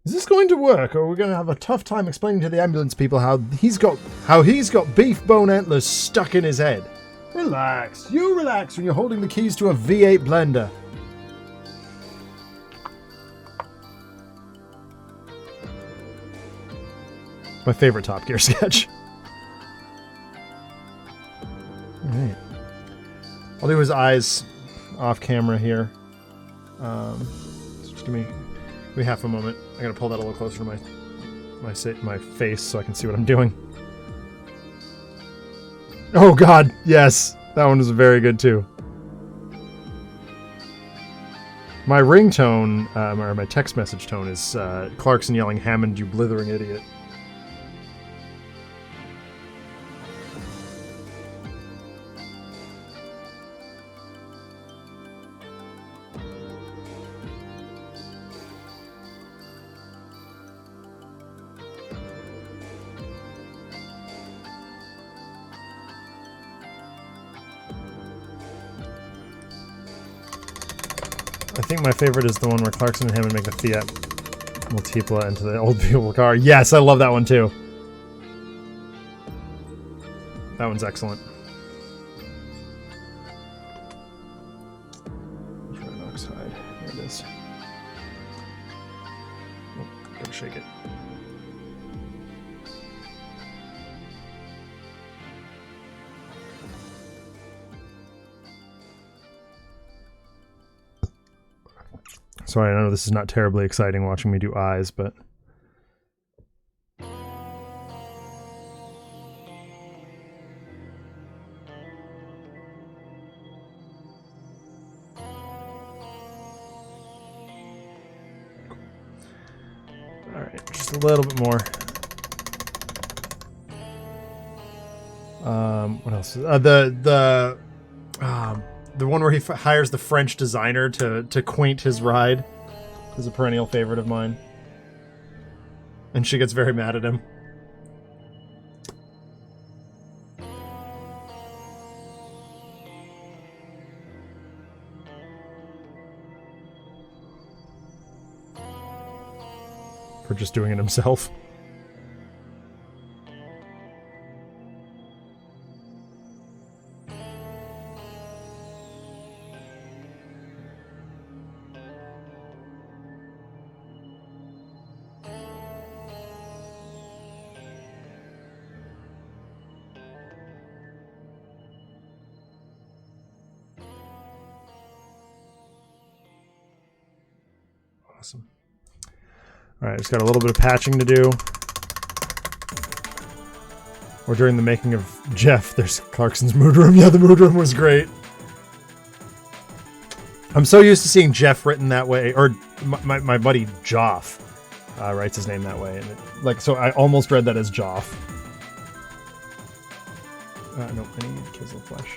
[SPEAKER 1] Is this going to work, or are we going to have a tough time explaining to the ambulance people how he's got beef bone antlers stuck in his head? Relax. You relax when you're holding the keys to a V8 blender. My favorite Top Gear sketch. Alright. I'll do his eyes off camera here. Just give me half a moment. I gotta pull that a little closer to my face so I can see what I'm doing. Oh god, yes! That one was very good too. My ringtone, or my text message tone is Clarkson yelling, "Hammond, you blithering idiot." I think my favorite is the one where Clarkson and Hammond make the Fiat Multipla into the old beautiful car. Yes, I love that one too. That one's excellent. Oxide. There it is. Oh, gotta shake it. Sorry, I know this is not terribly exciting watching me do eyes, but... Alright, just a little bit more. What else? The one where he hires the French designer to quaint his ride is a perennial favorite of mine. And she gets very mad at him. For just doing it himself. Alright, just got a little bit of patching to do. Or during the making of Jeff, there's Clarkson's mood room. Yeah, the mood room was great. I'm so used to seeing Jeff written that way, or my buddy Joff writes his name that way, and so I almost read that as Joff. No, I need Kizzle Flesh.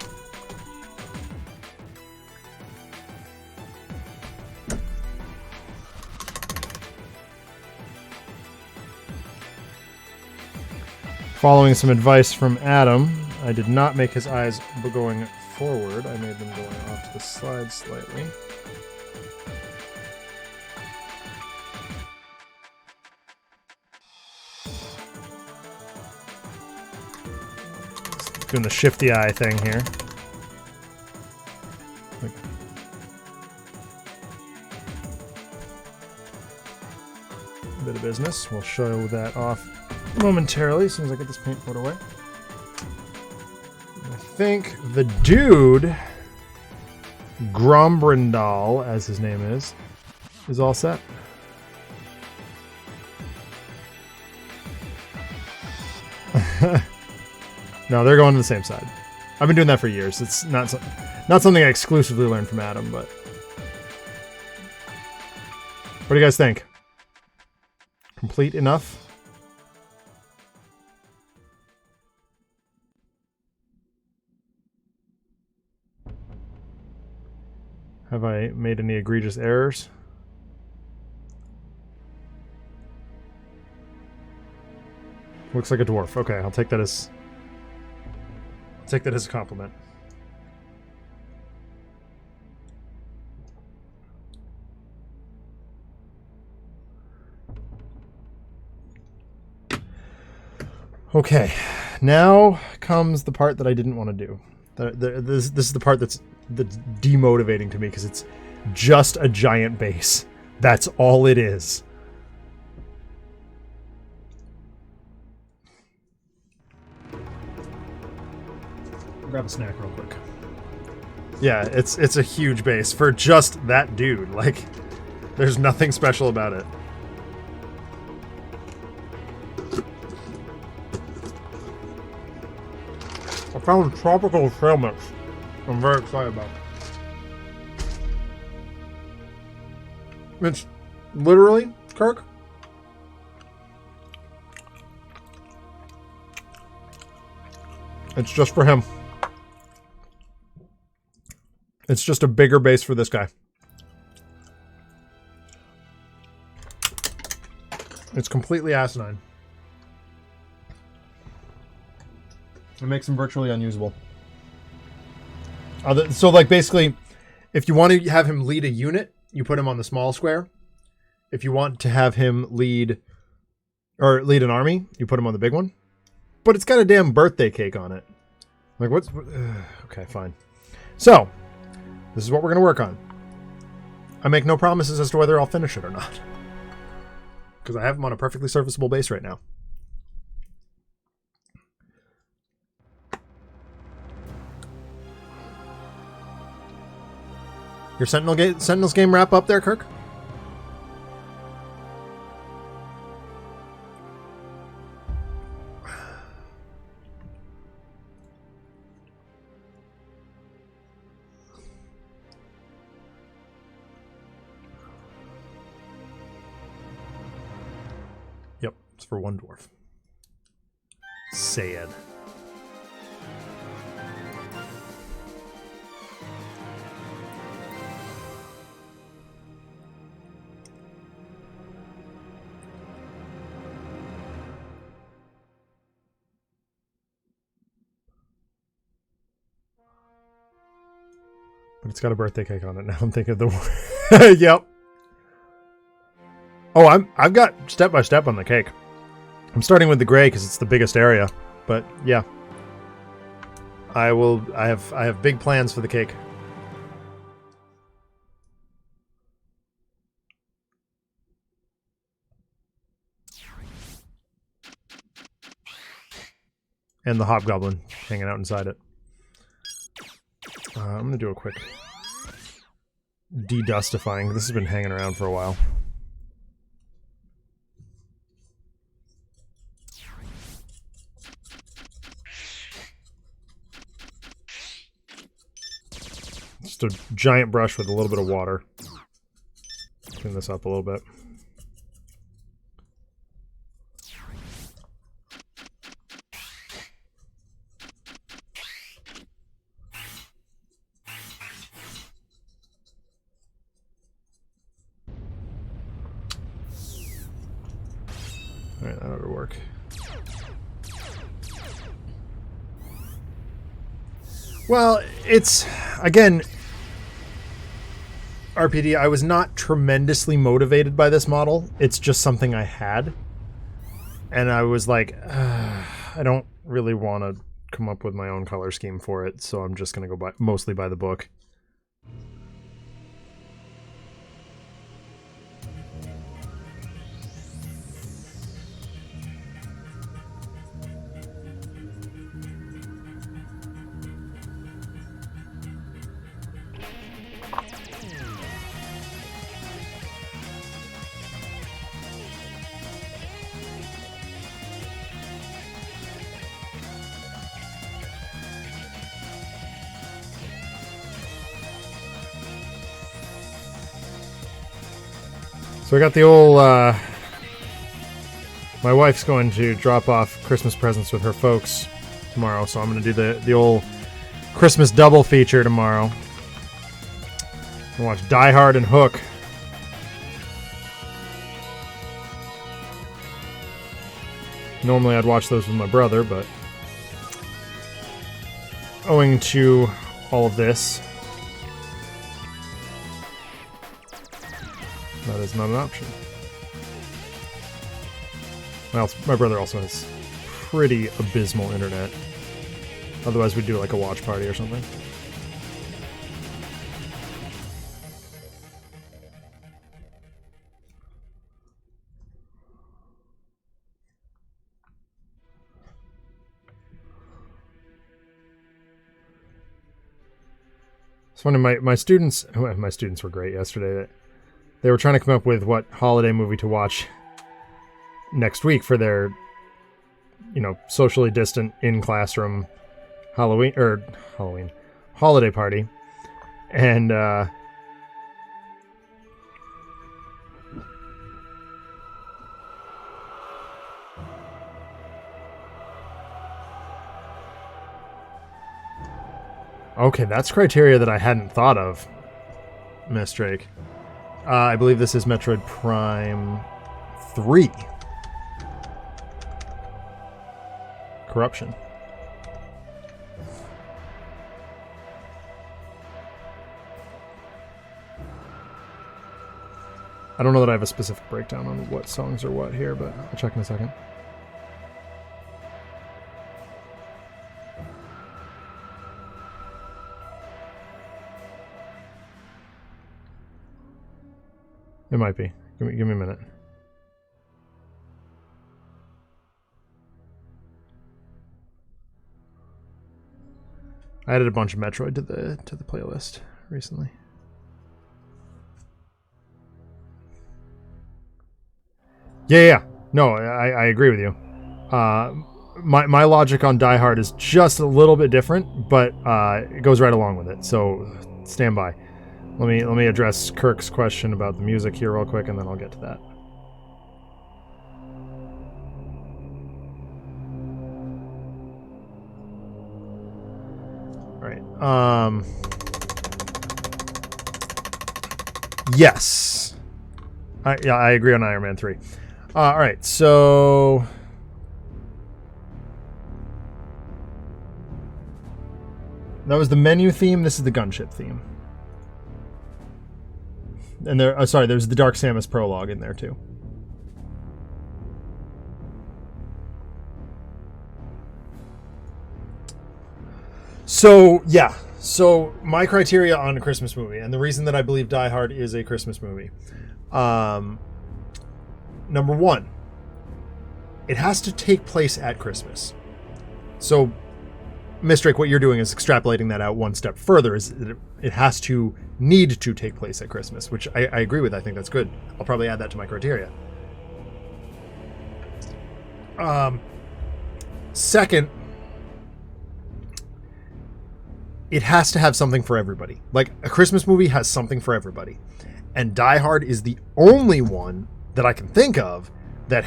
[SPEAKER 1] Following some advice from Adam, I did not make his eyes going forward. I made them going off to the side slightly. Doing the shifty eye thing here. A bit of business. We'll show that off momentarily as soon as I get this paint put away. I think the dude, Grombrindal, as his name is all set. No, they're going to the same side. I've been doing that for years. It's not something I exclusively learned from Adam, but what do you guys think? Complete enough? Have I made any egregious errors? Looks like a dwarf. Okay, I'll take that as a compliment. Okay, now comes the part that I didn't want to do. This is the part that's demotivating to me because it's just a giant base. That's all it is. Grab a snack real quick. Yeah, it's a huge base for just that dude. Like, there's nothing special about it. I found tropical trail mix. I'm very excited about it. It's literally, Kirk, it's just for him. It's just a bigger base for this guy. It's completely asinine. It makes him virtually unusable. So, like, basically, if you want to have him lead a unit, you put him on the small square. If you want to have him lead an army, you put him on the big one. But it's got a damn birthday cake on it. Like, what's... okay, fine. So, this is what we're going to work on. I make no promises as to whether I'll finish it or not. Because I have him on a perfectly serviceable base right now. Your Sentinels game wrap up there, Kirk? Yep, it's for one dwarf. Sad. But it's got a birthday cake on it now. I'm thinking of the yep. Oh, I've got step by step on the cake. I'm starting with the gray because it's the biggest area. But yeah. I have big plans for the cake. And the hobgoblin hanging out inside it. I'm going to do a quick de-dustifying. This has been hanging around for a while. just a giant brush with a little bit of water. Clean this up a little bit. Alright, that ought to work. Well, it's, again, RPD, I was not tremendously motivated by this model. It's just something I had. And I was like, I don't really want to come up with my own color scheme for it, so I'm just going to go mostly by the book. So I got the old, my wife's going to drop off Christmas presents with her folks tomorrow, so I'm going to do the old Christmas double feature tomorrow. I'll watch Die Hard and Hook. Normally I'd watch those with my brother, but owing to all of this, that is not an option. Well, my brother also has pretty abysmal internet. Otherwise we'd do like a watch party or something. It's funny, my students were great yesterday. They were trying to come up with what holiday movie to watch next week for their, socially distant in-classroom holiday party. And, okay, that's criteria that I hadn't thought of, Miss Drake. I believe this is Metroid Prime 3. Corruption. I don't know that I have a specific breakdown on what songs are what here, but I'll check in a second. It might be. Give me a minute. I added a bunch of Metroid to the playlist recently. Yeah. No, I agree with you. My logic on Die Hard is just a little bit different, but it goes right along with it. So stand by. Let me address Kirk's question about the music here real quick, and then I'll get to that. All right. Yes. I agree on Iron Man 3. All right, so that was the menu theme. This is the gunship theme. And there's the Dark Samus prologue in there too. So yeah, so my criteria on a Christmas movie, and the reason that I believe Die Hard is a Christmas movie. Number one, it has to take place at Christmas. So, Miss Drake, what you're doing is extrapolating that out one step further. Is that it has to need to take place at Christmas, which I agree with. I think that's good. I'll probably add that to my criteria. Second, it has to have something for everybody. Like, a Christmas movie has something for everybody. And Die Hard is the only one that I can think of that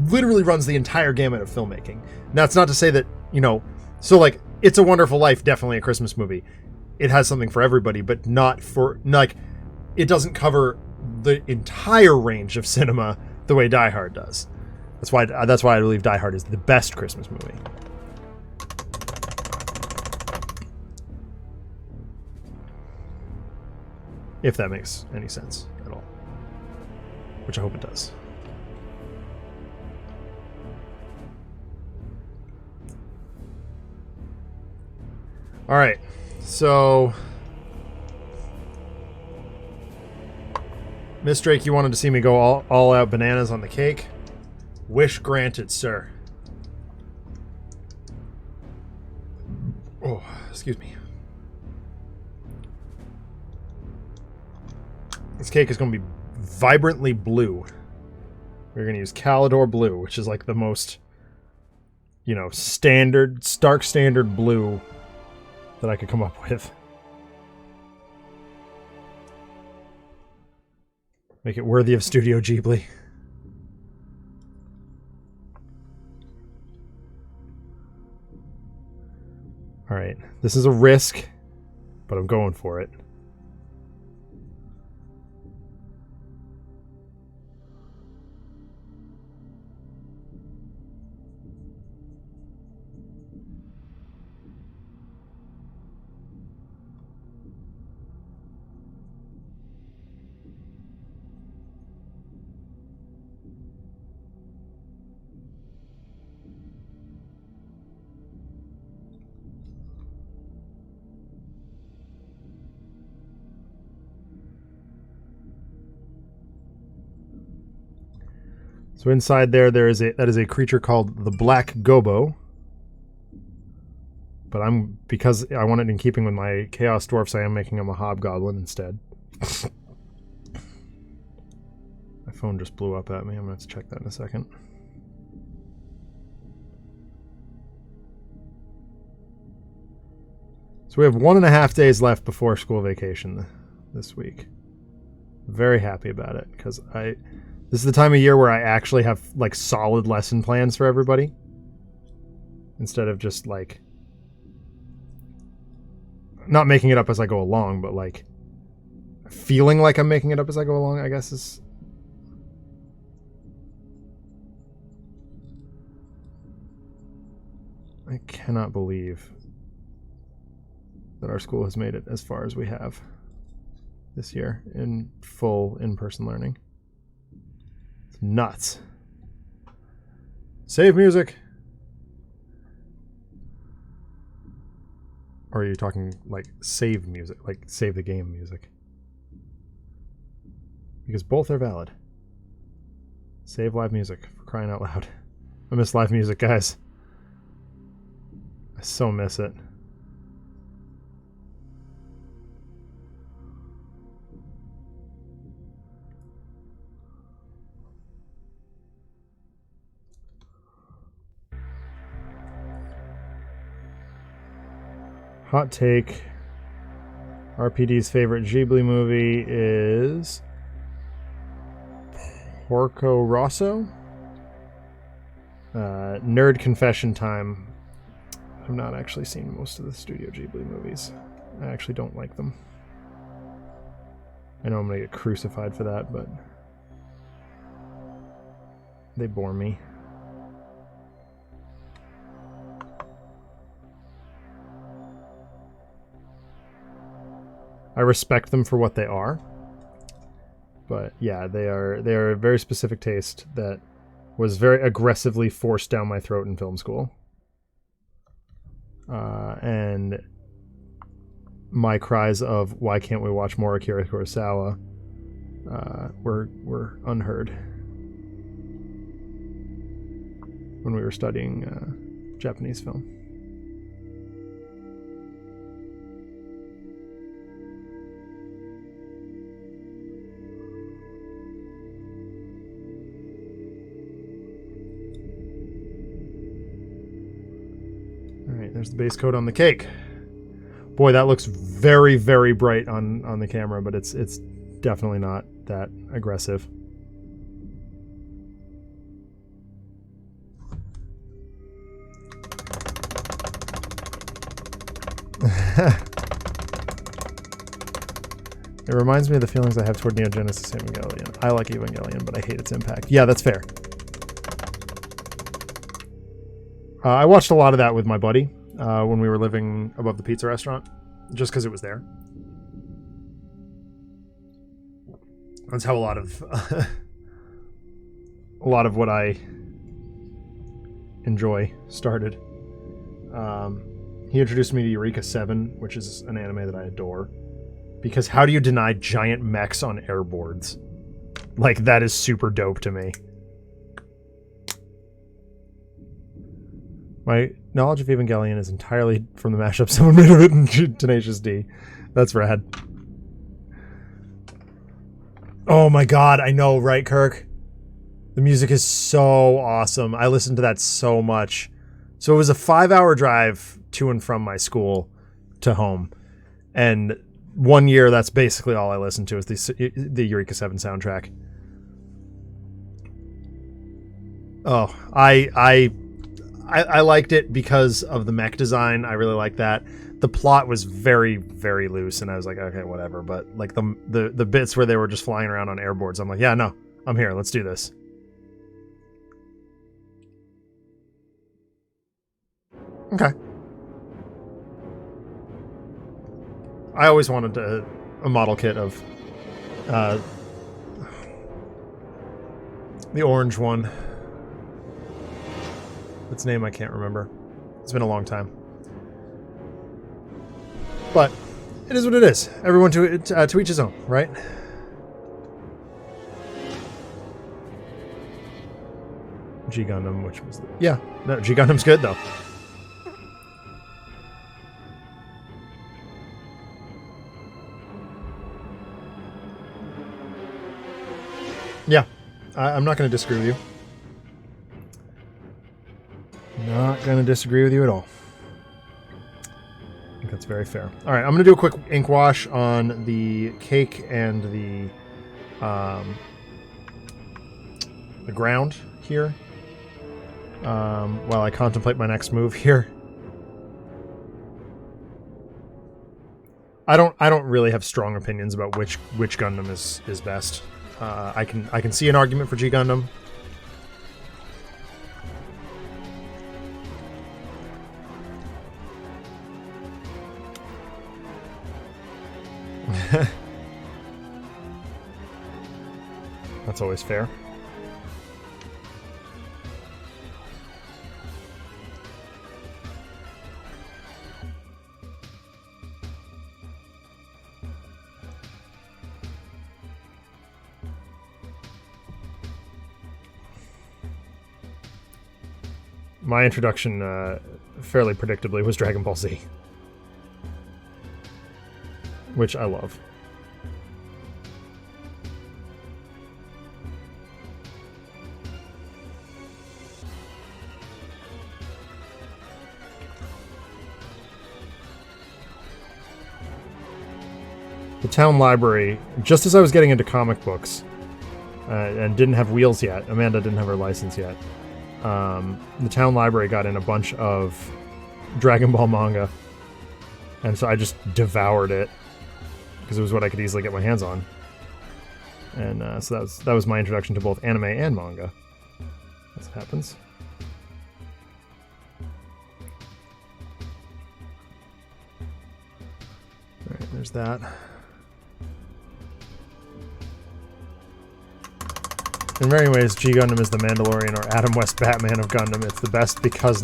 [SPEAKER 1] literally runs the entire gamut of filmmaking. Now, it's not to say that, so like, It's a Wonderful Life, definitely a Christmas movie. It has something for everybody, but not for, like, it doesn't cover the entire range of cinema the way Die Hard does. That's why I believe Die Hard is the best Christmas movie. If that makes any sense at all. Which I hope it does. All right, so Miss Drake, you wanted to see me go all out bananas on the cake? Wish granted, sir. Oh, excuse me. This cake is going to be vibrantly blue. We're going to use Calidor blue, which is like the most, stark standard blue that I could come up with. Make it worthy of Studio Ghibli. Alright, this is a risk, but I'm going for it. So inside that is a creature called the Black Gobo. But because I want it in keeping with my Chaos Dwarfs, I am making him a Hobgoblin instead. My phone just blew up at me. I'm going to have to check that in a second. So we have 1.5 days left before school vacation this week. Very happy about it, because this is the time of year where I actually have like solid lesson plans for everybody. Instead of just like not making it up as I go along, but like feeling like I'm making it up as I go along, I guess is. I cannot believe that our school has made it as far as we have this year in full in-person learning. It's nuts. Save music. Or are you talking like save music, like save the game music? Because both are valid. Save live music, for crying out loud. I miss live music, guys. I so miss it. Hot take. RPD's favorite Ghibli movie is Porco Rosso. Nerd confession time. I've not actually seen most of the Studio Ghibli movies. I actually don't like them. I know I'm gonna get crucified for that, but they bore me. I respect them for what they are, but yeah, they are a very specific taste that was very aggressively forced down my throat in film school. And my cries of "Why can't we watch more Akira Kurosawa?" were unheard when we were studying Japanese film. There's the base coat on the cake. Boy, that looks very, very bright on the camera, but it's definitely not that aggressive. It reminds me of the feelings I have toward Neo Genesis Evangelion. I like Evangelion, but I hate its impact. Yeah, that's fair. I watched a lot of that with my buddy when we were living above the pizza restaurant, just because it was there. That's how a lot of what I enjoy started. He introduced me to Eureka 7, which is an anime that I adore. Because how do you deny giant mechs on airboards? Like, that is super dope to me. My knowledge of Evangelion is entirely from the mashup someone made of it in Tenacious D. That's rad. Oh my god, I know, right, Kirk? The music is so awesome. I listened to that so much. So it was a 5-hour drive to and from my school to home. And 1 year, that's basically all I listened to is the Eureka 7 soundtrack. Oh, I liked it because of the mech design. I really liked that. The plot was very, very loose, and I was like, okay, whatever. But like the bits where they were just flying around on airboards, I'm like, yeah, no, I'm here. Let's do this. Okay. I always wanted a model kit of the orange one. Its name I can't remember. It's been a long time. But it is what it is. Everyone to each his own, right? G Gundam, which was yeah, no, G Gundam's good though. Yeah, I'm not going to disagree with you. Not going to disagree with you at all. I think that's very fair. All right, I'm going to do a quick ink wash on the cake and the ground here while I contemplate my next move here. I don't really have strong opinions about which Gundam is best. I can see an argument for G Gundam. That's always fair. My introduction, fairly predictably, was Dragon Ball Z. Which I love. The town library, just as I was getting into comic books, and didn't have wheels yet, Amanda didn't have her license yet, the town library got in a bunch of Dragon Ball manga, and so I just devoured it because it was what I could easily get my hands on, and so that was my introduction to both anime and manga. That's what happens. All right, there's that. In many ways, G Gundam is the Mandalorian or Adam West Batman of Gundam. It's the best because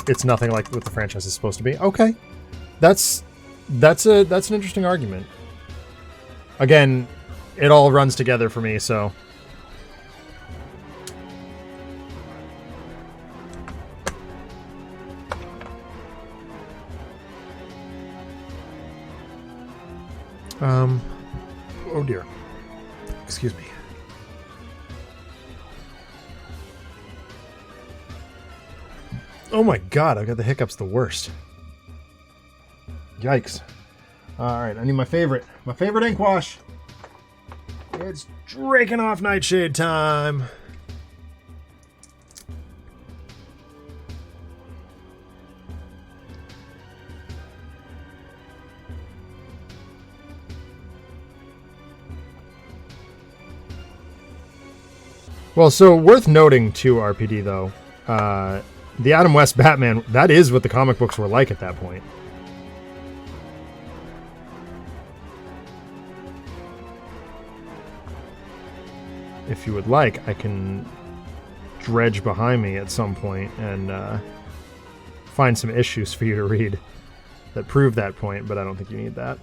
[SPEAKER 1] it's nothing like what the franchise is supposed to be. Okay, that's an interesting argument. Again, it all runs together for me, so. Oh dear. Excuse me. Oh my god, I've got the hiccups the worst. Yikes. Alright, I need my favorite ink wash. It's Drakenhof Nightshade time. Well, so worth noting too, RPD though, the Adam West Batman, that is what the comic books were like at that point. If you would like, I can dredge behind me at some point and find some issues for you to read that prove that point, but I don't think you need that.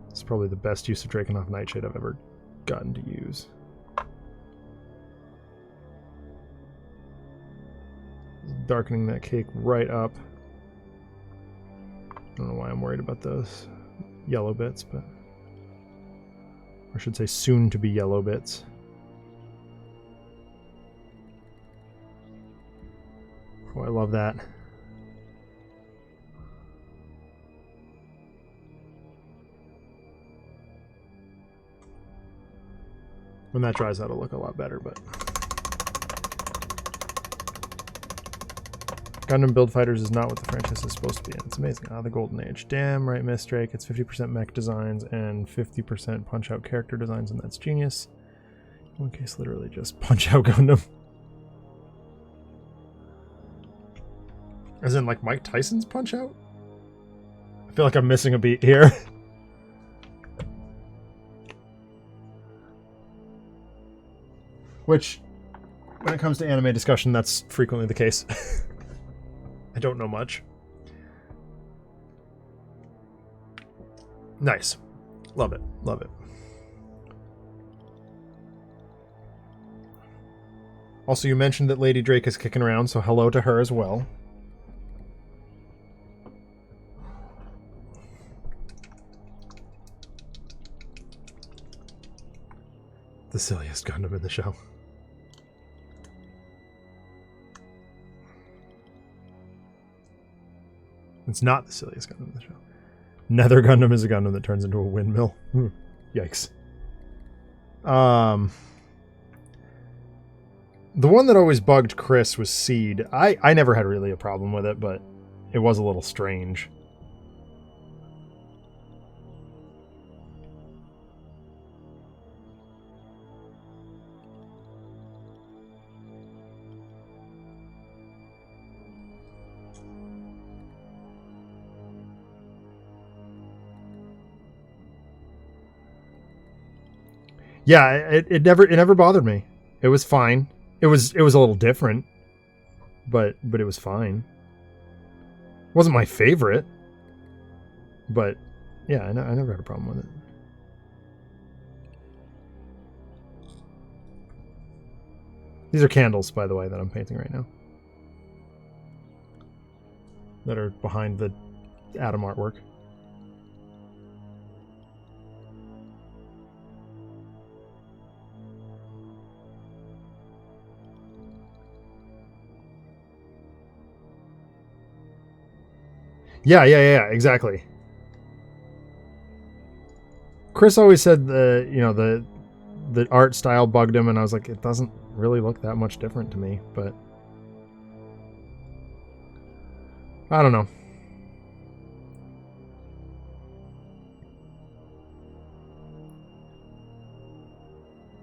[SPEAKER 1] It's probably the best use of Drakenhof Nightshade I've ever gotten to use. Darkening that cake right up. I don't know why I'm worried about those yellow bits, but... or I should say soon to be yellow bits. Oh, I love that. When that dries out, it'll look a lot better, but... Gundam Build Fighters is not what the franchise is supposed to be in. It's amazing. Ah, the Golden Age. Damn right, Miss Drake. It's 50% mech designs and 50% Punch-Out character designs, and that's genius. In one case, literally just Punch-Out Gundam. As in, like, Mike Tyson's Punch-Out? I feel like I'm missing a beat here. Which, when it comes to anime discussion, that's frequently the case. I don't know much. Nice. Love it. Love it. Also, you mentioned that Lady Drake is kicking around, so hello to her as well. The silliest Gundam in the show. It's not the silliest Gundam in the show. Nether Gundam is a Gundam that turns into a windmill. Yikes. The one that always bugged Chris was Seed. I never had really a problem with it, but it was a little strange. Yeah, it never bothered me. It was fine. It was a little different, but it was fine. It wasn't my favorite, but yeah, I never had a problem with it. These are candles, by the way, that I'm painting right now. That are behind the Adam artwork. Yeah, exactly. Chris always said the art style bugged him, and I was like, it doesn't really look that much different to me, but I don't know.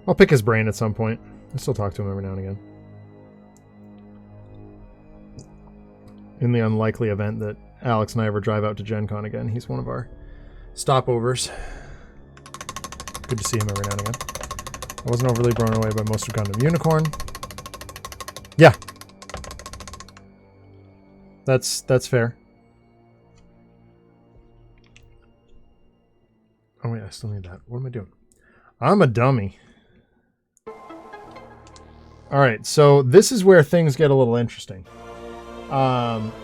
[SPEAKER 1] I'll pick his brain at some point. I still talk to him every now and again. In the unlikely event that Alex and I ever drive out to Gen Con again, he's one of our stopovers. Good to see him every now and again. I wasn't overly blown away by most of Gundam Unicorn. Yeah. That's fair. Oh wait, I still need that. What am I doing? I'm a dummy. Alright, so this is where things get a little interesting.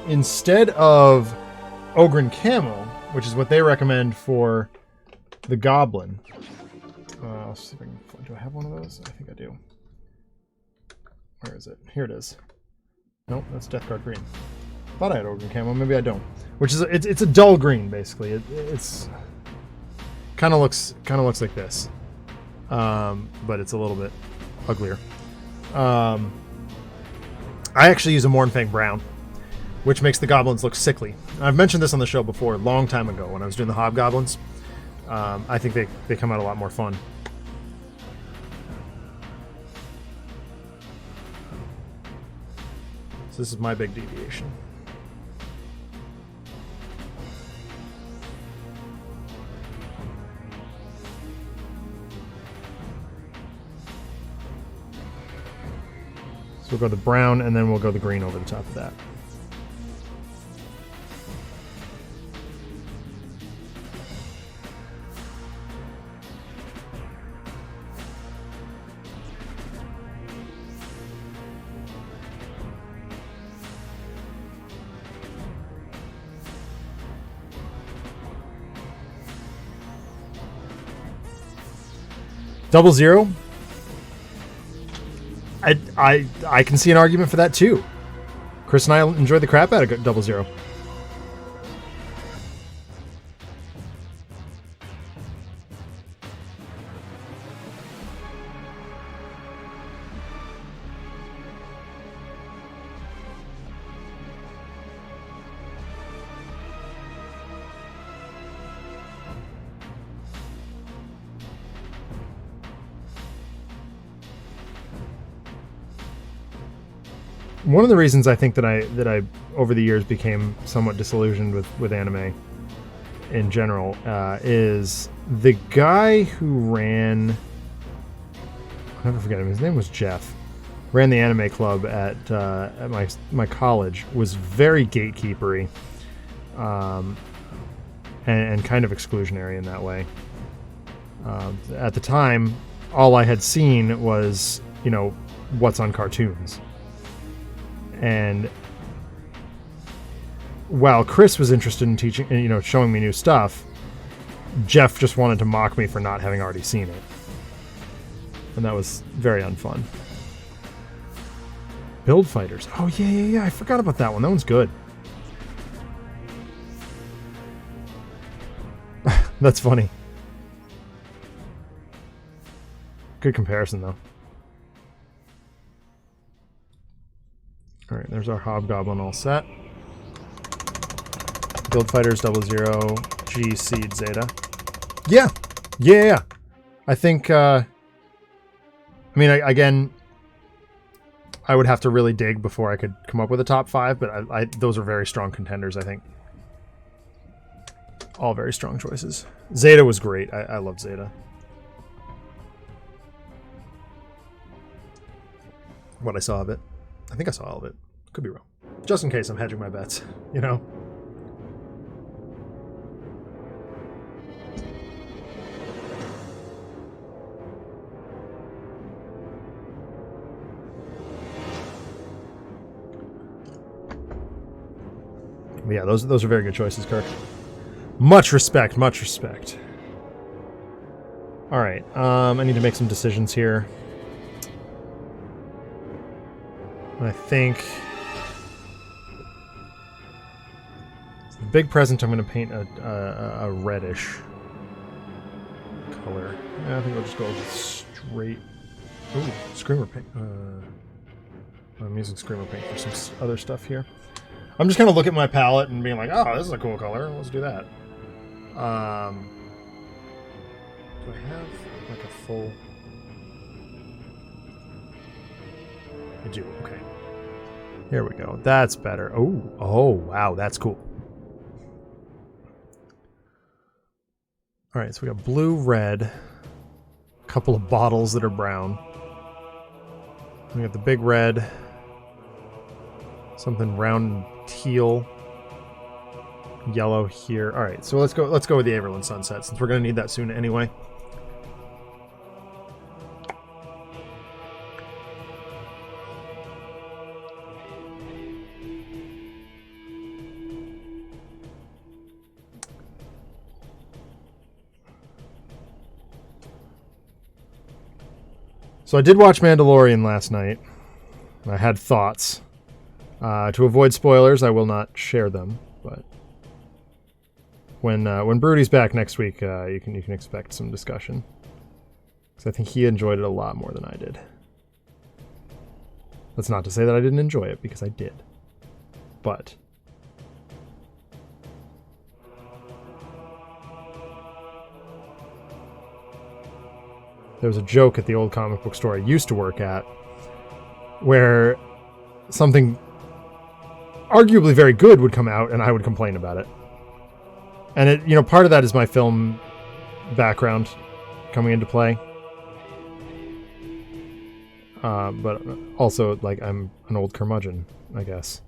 [SPEAKER 1] Instead of Ogryn Camo, which is what they recommend for the Goblin. I'll see if I can, do I have one of those? I think I do. Where is it? Here it is. Nope, that's Death Guard green. Thought I had Ogryn camo, maybe I don't. Which is it's a dull green basically. It's kind of looks like this, but it's a little bit uglier. I actually use a Mournfang brown, which makes the goblins look sickly. I've mentioned this on the show before, a long time ago when I was doing the hobgoblins. I think they come out a lot more fun. So this is my big deviation. So we'll go the brown and then we'll go the green over the top of that. Double zero. I can see an argument for that too. Chris and I enjoy the crap out of double zero. One of the reasons I think that I over the years became somewhat disillusioned with anime in general is the guy who ran, I'll never forget him, his name was Jeff, ran the anime club at my college, was very gatekeepery and kind of exclusionary in that way. At the time, all I had seen was, what's on cartoons. And while Chris was interested in teaching, showing me new stuff, Jeff just wanted to mock me for not having already seen it. And that was very unfun. Build Fighters. Oh, yeah. I forgot about that one. That one's good. That's funny. Good comparison, though. Alright, there's our Hobgoblin all set. Build Fighters, 00, G, Seed, Zeta. Yeah. I think, again, I would have to really dig before I could come up with a top 5, but those are very strong contenders, I think. All very strong choices. Zeta was great. I loved Zeta. What I saw of it. I think I saw all of it. Could be wrong. Just in case I'm hedging my bets, But yeah, those are very good choices, Kirk. Much respect, much respect. All right, I need to make some decisions here. I think the big present, I'm going to paint a reddish color. I think I'll just go with straight. Ooh, Screamer paint. I'm using Screamer paint for some other stuff here. I'm just going to look at my palette and being like, oh, this is a cool color. Let's do that. Do I have like a full... I do, okay. Here we go. That's better. Oh, wow, that's cool. All right, so we got blue, red, a couple of bottles that are brown. We got the big red, something round and teal, yellow here. All right, so let's go with the Averland Sunset since we're going to need that soon anyway. So I did watch Mandalorian last night. I had thoughts. To avoid spoilers, I will not share them. But when Brody's back next week, you can expect some discussion. Because I think he enjoyed it a lot more than I did. That's not to say that I didn't enjoy it, because I did. But there was a joke at the old comic book store I used to work at where something arguably very good would come out and I would complain about it. And it, you know, part of that is my film background coming into play. But also, like, I'm an old curmudgeon, I guess.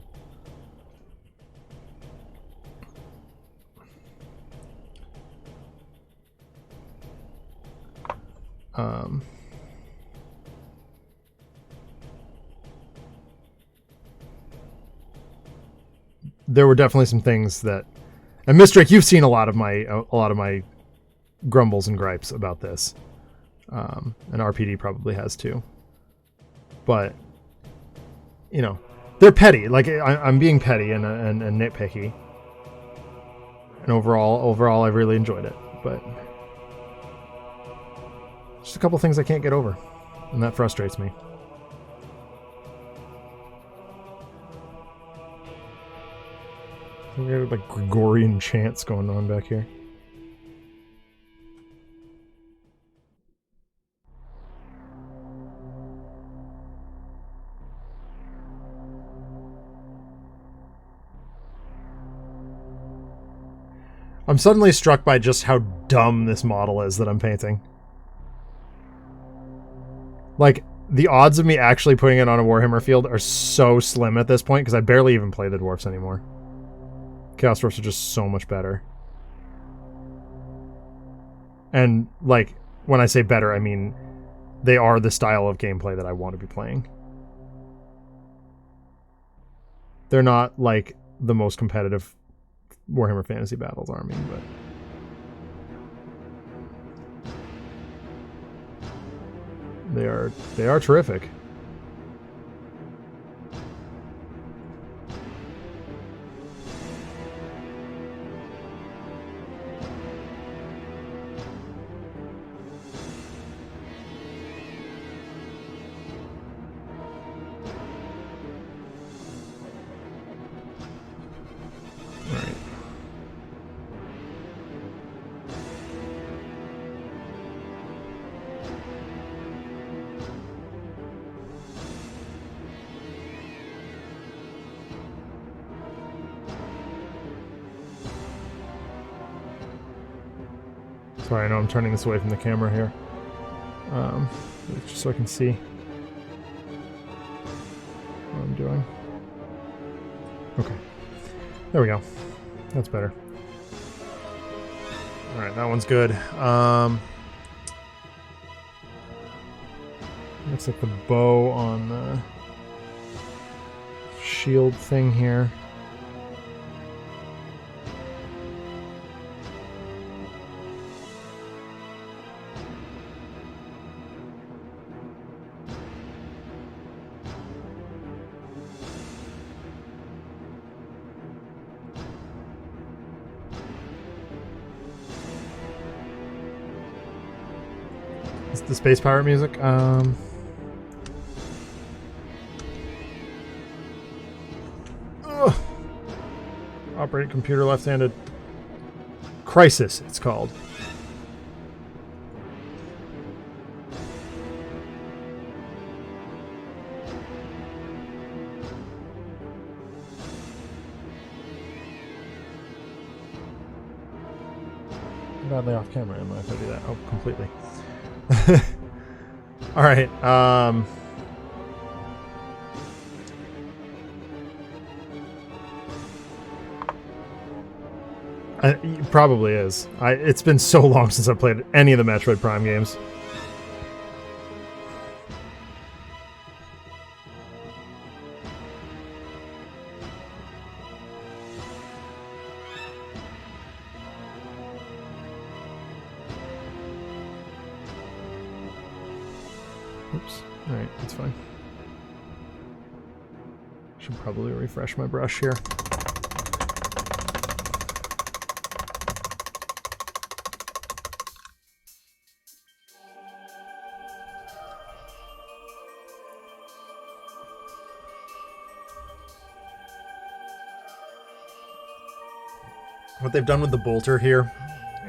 [SPEAKER 1] There were definitely some things that, and Miss Drake, you've seen a lot of my grumbles and gripes about this, and RPD probably has too. But you know, they're petty. Like I'm being petty and nitpicky. And overall, I really enjoyed it. But just a couple things I can't get over, and that frustrates me. We got like Gregorian chants going on back here. I'm suddenly struck by just how dumb this model is that I'm painting. Like, the odds of me actually putting it on a Warhammer field are so slim at this point, because I barely even play the dwarfs anymore. Chaos Dwarfs are just so much better. And, like, when I say better, I mean they are the style of gameplay that I want to be playing. They're not, like, the most competitive Warhammer Fantasy Battles army, but they are terrific. Sorry, I know I'm turning this away from the camera here. Just so I can see what I'm doing. Okay. There we go. That's better. Alright, that one's good. Looks like the bow on the shield thing here. The space pirate music. Operate computer left-handed. Crisis, it's called. Badly off camera, am I, if I do that? Oh, completely. All right. It probably is. It's been so long since I played any of the Metroid Prime games. Oops. Alright, that's fine. Should probably refresh my brush here. What they've done with the bolter here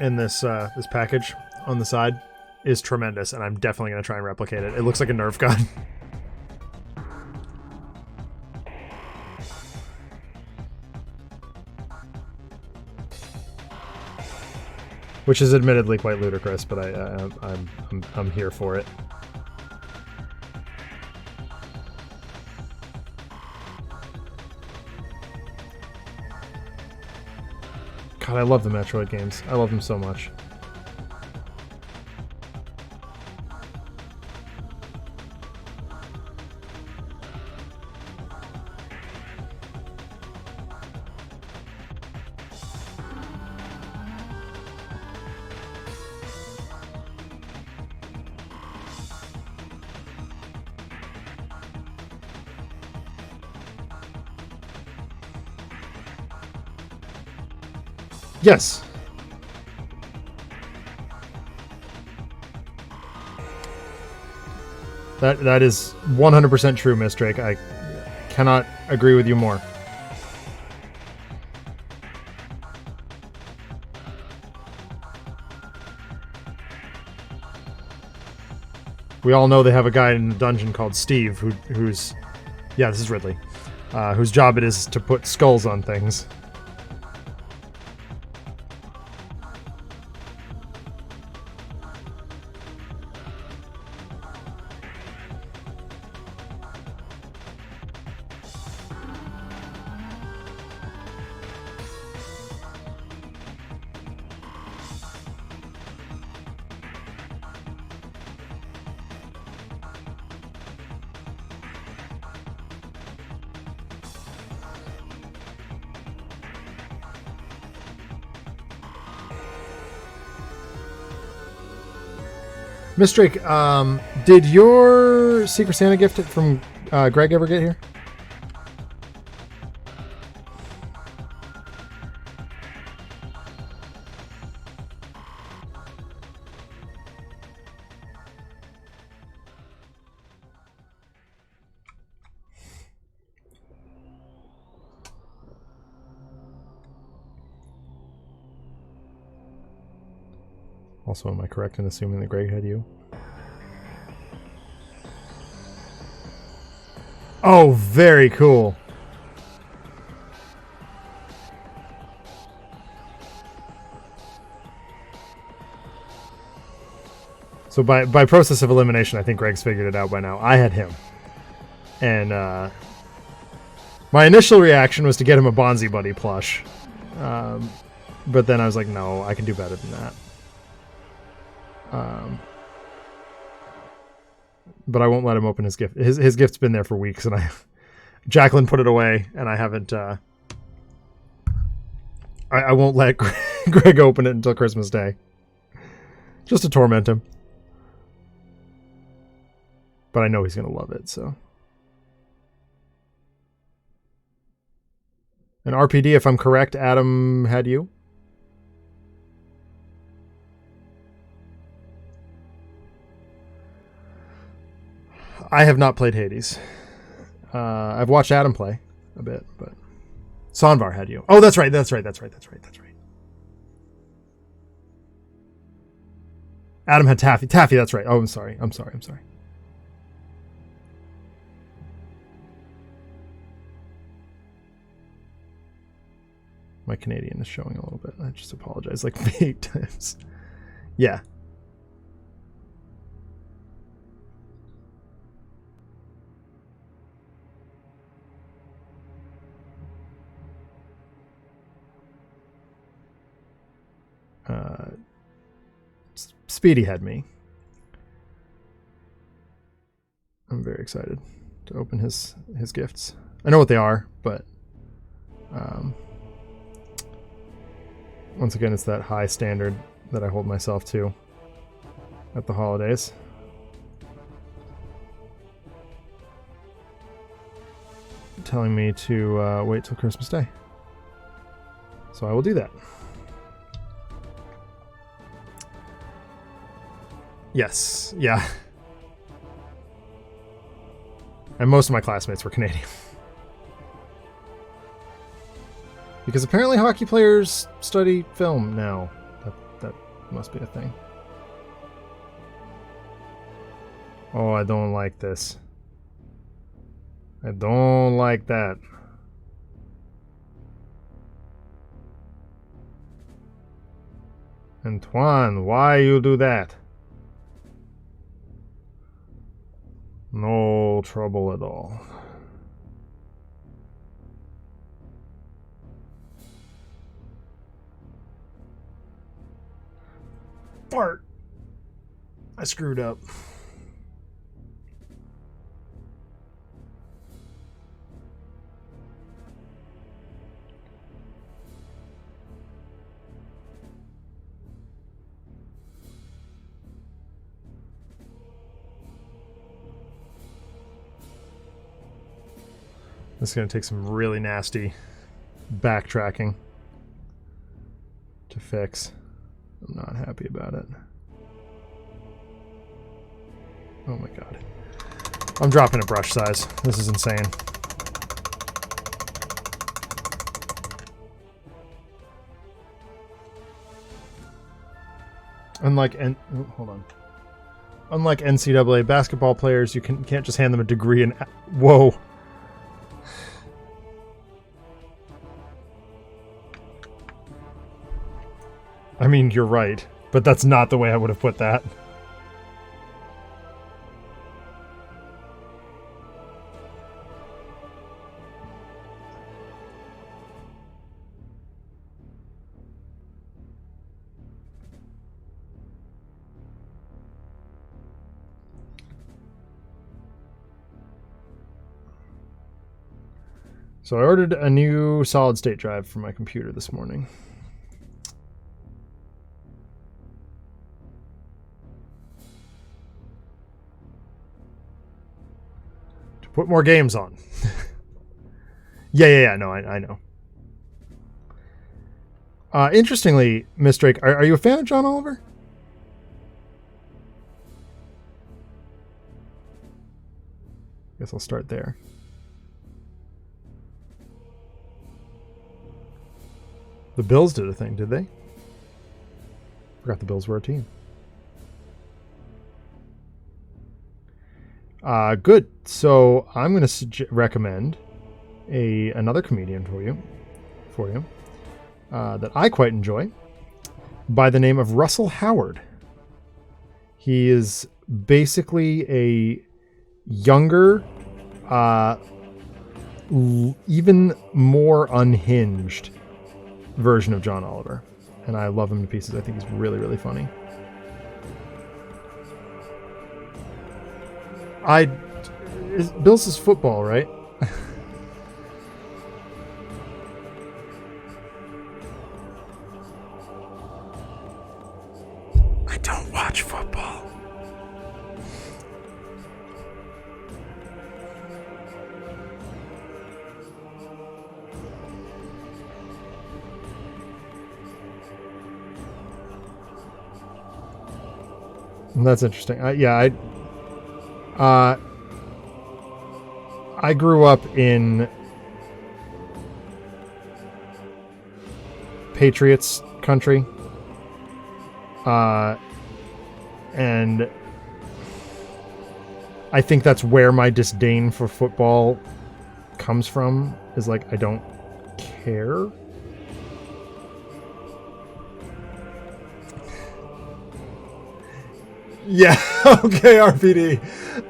[SPEAKER 1] in this this package on the side is tremendous, and I'm definitely going to try and replicate it. It looks like a Nerf gun. Which is admittedly quite ludicrous, but I'm here for it. God, I love the Metroid games. I love them so much. Yes. That is 100% true, Miss Drake. I cannot agree with you more. We all know they have a guy in the dungeon called Steve, who's... Yeah, this is Ridley. Whose job it is to put skulls on things. Miss Drake, did your Secret Santa gift from Greg ever get here? Also, am I correct in assuming that Greg had you? Oh, very cool. So by process of elimination, I think Greg's figured it out by now. I had him. And my initial reaction was to get him a Bonzi Buddy plush. But then I was like, no, I can do better than that. But I won't let him open his gift. His gift's been there for weeks, and Jacqueline put it away, and I haven't. I won't let Greg open it until Christmas Day, just to torment him. But I know he's gonna love it. So, and RPD, if I'm correct, Adam had you. I have not played Hades. I've watched Adam play a bit, but Sonvar had you. Oh, that's right. Adam had Taffy. Taffy, that's right. Oh, I'm sorry. My Canadian is showing a little bit. I just apologize like 8 times. Yeah. Speedy had me. I'm very excited to open his gifts. I know what they are, but once again, it's that high standard that I hold myself to at the holidays. telling me to wait till Christmas Day. So I will do that. Yes, yeah. And most of my classmates were Canadian. Because apparently hockey players study film now. That must be a thing. Oh, I don't like this. I don't like that. Antoine, why you do that? No trouble at all. Fart. I screwed up. This is going to take some really nasty backtracking to fix. I'm not happy about it. Oh my god. I'm dropping a brush size. This is insane. Unlike hold on. Unlike NCAA basketball players, you can't just hand them a degree in... Whoa. I mean, you're right, but that's not the way I would have put that. So I ordered a new solid state drive for my computer this morning. Put more games on. Yeah. No, I know. Interestingly, Miss Drake, are you a fan of John Oliver? Guess I'll start there. The Bills did a thing, did they? Forgot the Bills were a team. Good. So I'm going to recommend another comedian for you that I quite enjoy, by the name of Russell Howard. He is basically a younger, even more unhinged version of John Oliver, and I love him to pieces. I think he's really, really funny. Bills is football, right? I don't watch football. That's interesting. I grew up in Patriots country, and I think that's where my disdain for football comes from, is like, I don't care. Yeah, okay, RPD.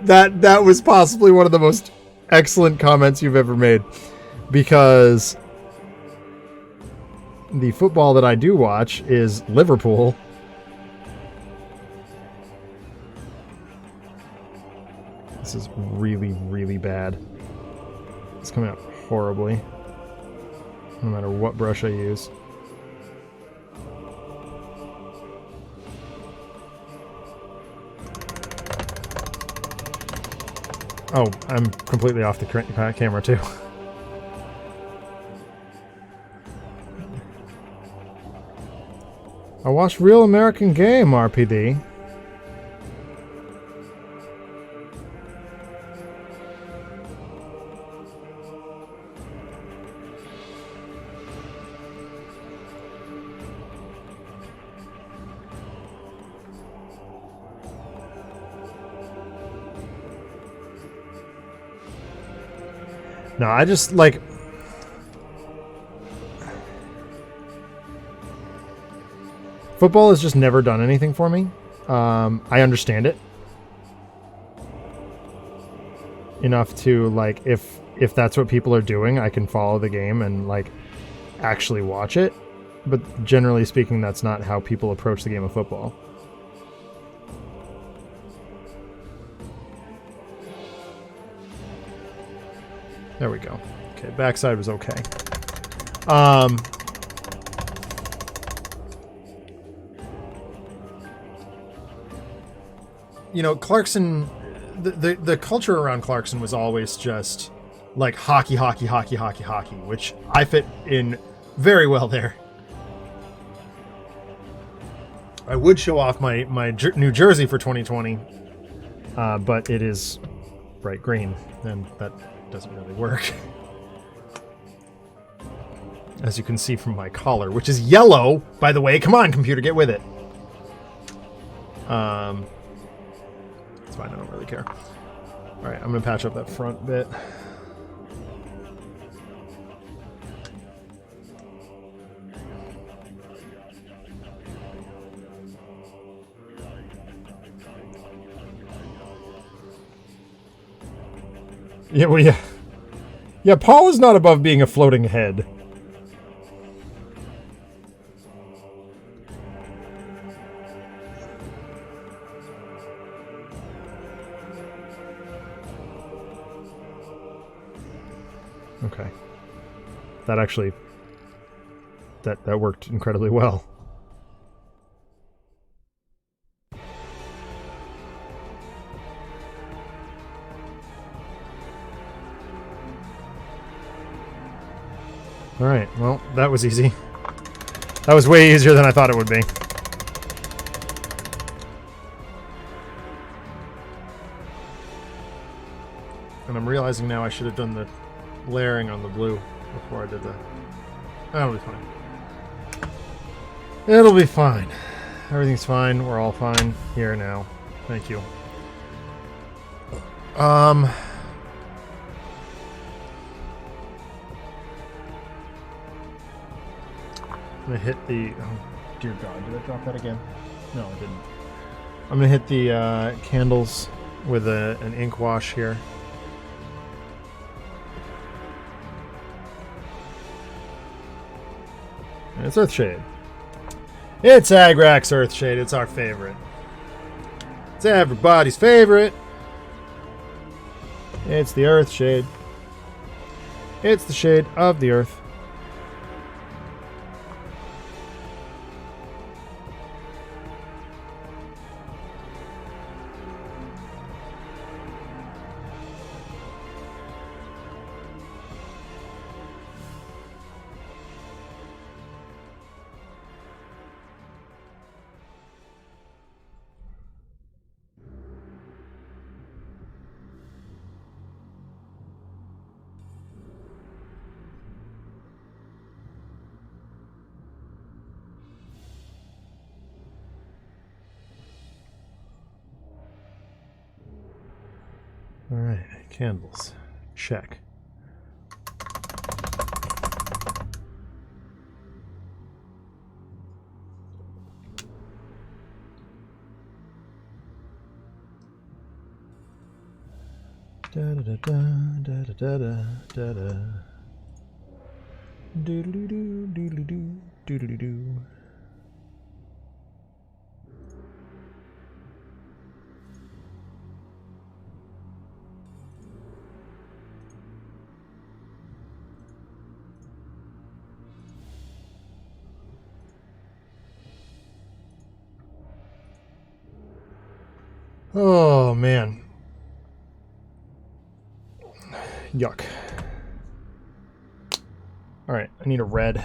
[SPEAKER 1] That was possibly one of the most excellent comments you've ever made, because the football that I do watch is Liverpool. This is really, really bad. It's coming out horribly, no matter what brush I use. Oh, I'm completely off the camera too. I watched Real American Game, RPD. No, I just, like... Football has just never done anything for me. I understand it enough to, like, if that's what people are doing, I can follow the game and, like, actually watch it. But generally speaking, that's not how people approach the game of football. There we go. Okay, backside was okay. You know, Clarkson, the culture around Clarkson was always just like hockey, hockey, hockey, hockey, hockey, which I fit in very well there. I would show off my new jersey for 2020, but it is bright green, and that doesn't really work. As you can see from my collar, which is yellow, by the way. Come on, computer, get with it. It's fine, I don't really care. Alright, I'm gonna patch up that front bit. Yeah, well, yeah. Yeah, Paul is not above being a floating head. Okay. That actually... That worked incredibly well. Alright, well, that was easy. That was way easier than I thought it would be. And I'm realizing now I should have done the layering on the blue before I did the... That'll be fine. It'll be fine. Everything's fine. We're all fine here now. Thank you. I'm gonna hit the... Oh, dear God. Did I drop that again? No, I didn't. I'm gonna hit the candles with an ink wash here. And it's Earthshade. It's Agrax Earthshade. It's our favorite. It's everybody's favorite. It's the Earthshade. It's the shade of the Earth. Alright, candles. Check. Da da da da da da da da da. Do do do do do do do do do. Oh, man. Yuck. Alright, I need a red.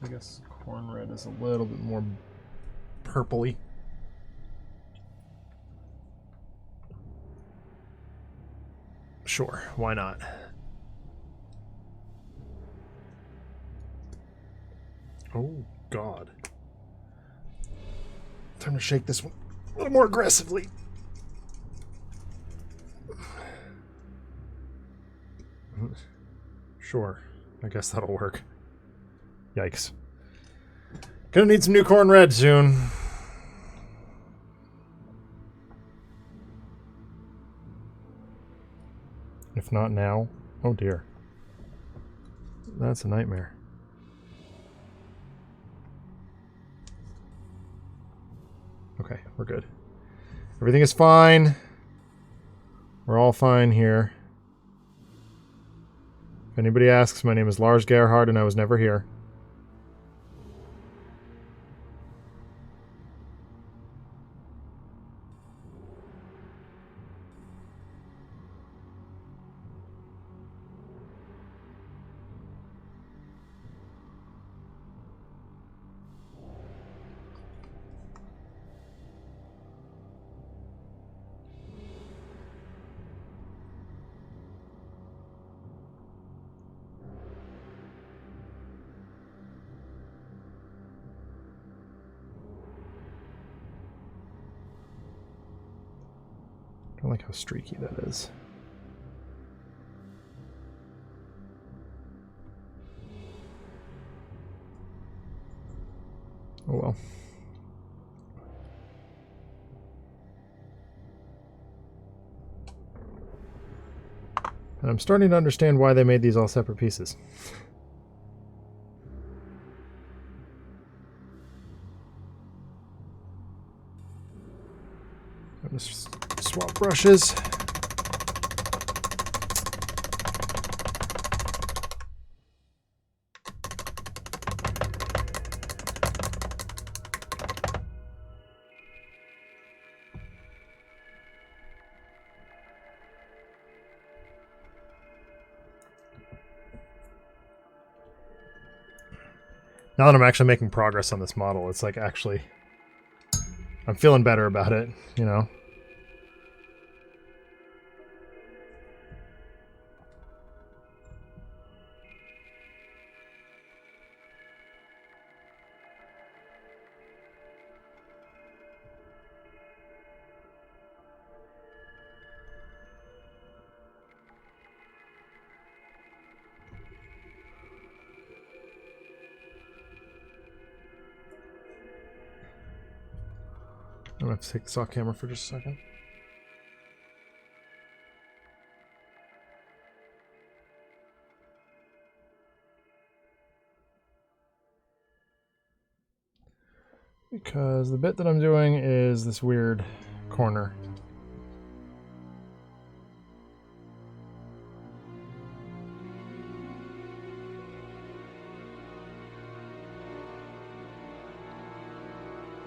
[SPEAKER 1] I guess corn red is a little bit more purpley. Sure, why not? Oh, God. Time to shake this one a little more aggressively. Sure, I guess that'll work. Yikes. Gonna need some new corn red soon. If not now, oh dear. That's a nightmare. Okay, we're good. Everything is fine. We're all fine here. If anybody asks, my name is Lars Gerhard and I was never here. I don't like how streaky that is. Oh well. And I'm starting to understand why they made these all separate pieces. I'm just swap brushes. Now that I'm actually making progress on this model, it's like actually, I'm feeling better about it, you know? I'm gonna have to take this off camera for just a second. Because the bit that I'm doing is this weird corner.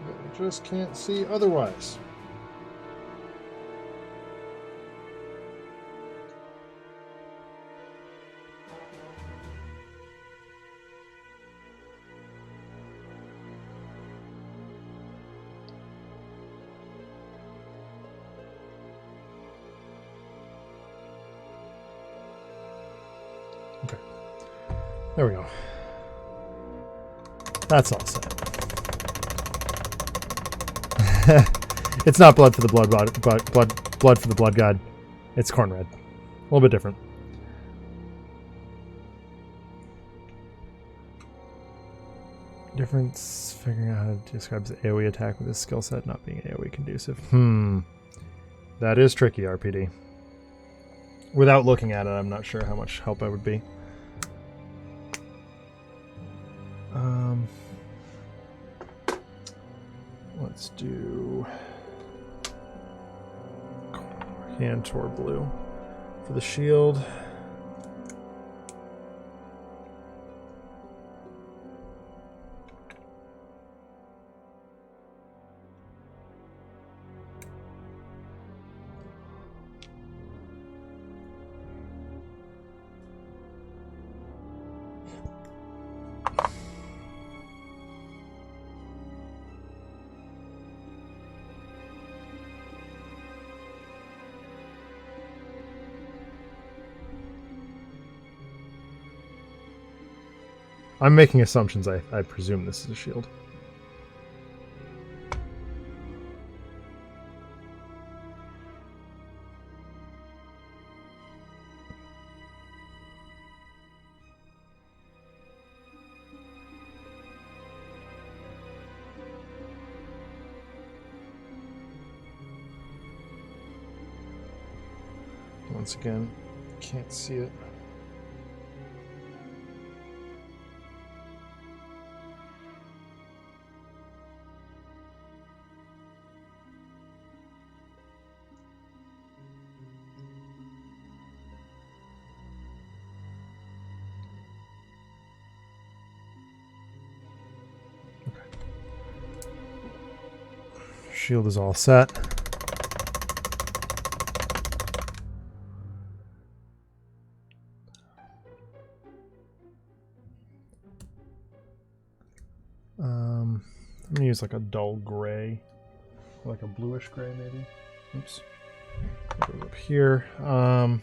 [SPEAKER 1] I just can't see otherwise. Okay. There we go. That's all set. It's not blood for the blood for the blood god. It's corn red. A little bit different. Difference figuring out how to describe the AoE attack with this skill set not being AoE conducive. That is tricky, RPD. Without looking at it, I'm not sure how much help I would be. Let's do Cantor blue for the shield. I'm making assumptions. I presume this is a shield. Once again, can't see it. Shield is all set. I'm gonna use like a dull gray, like a bluish gray maybe. Oops. Put it up here. I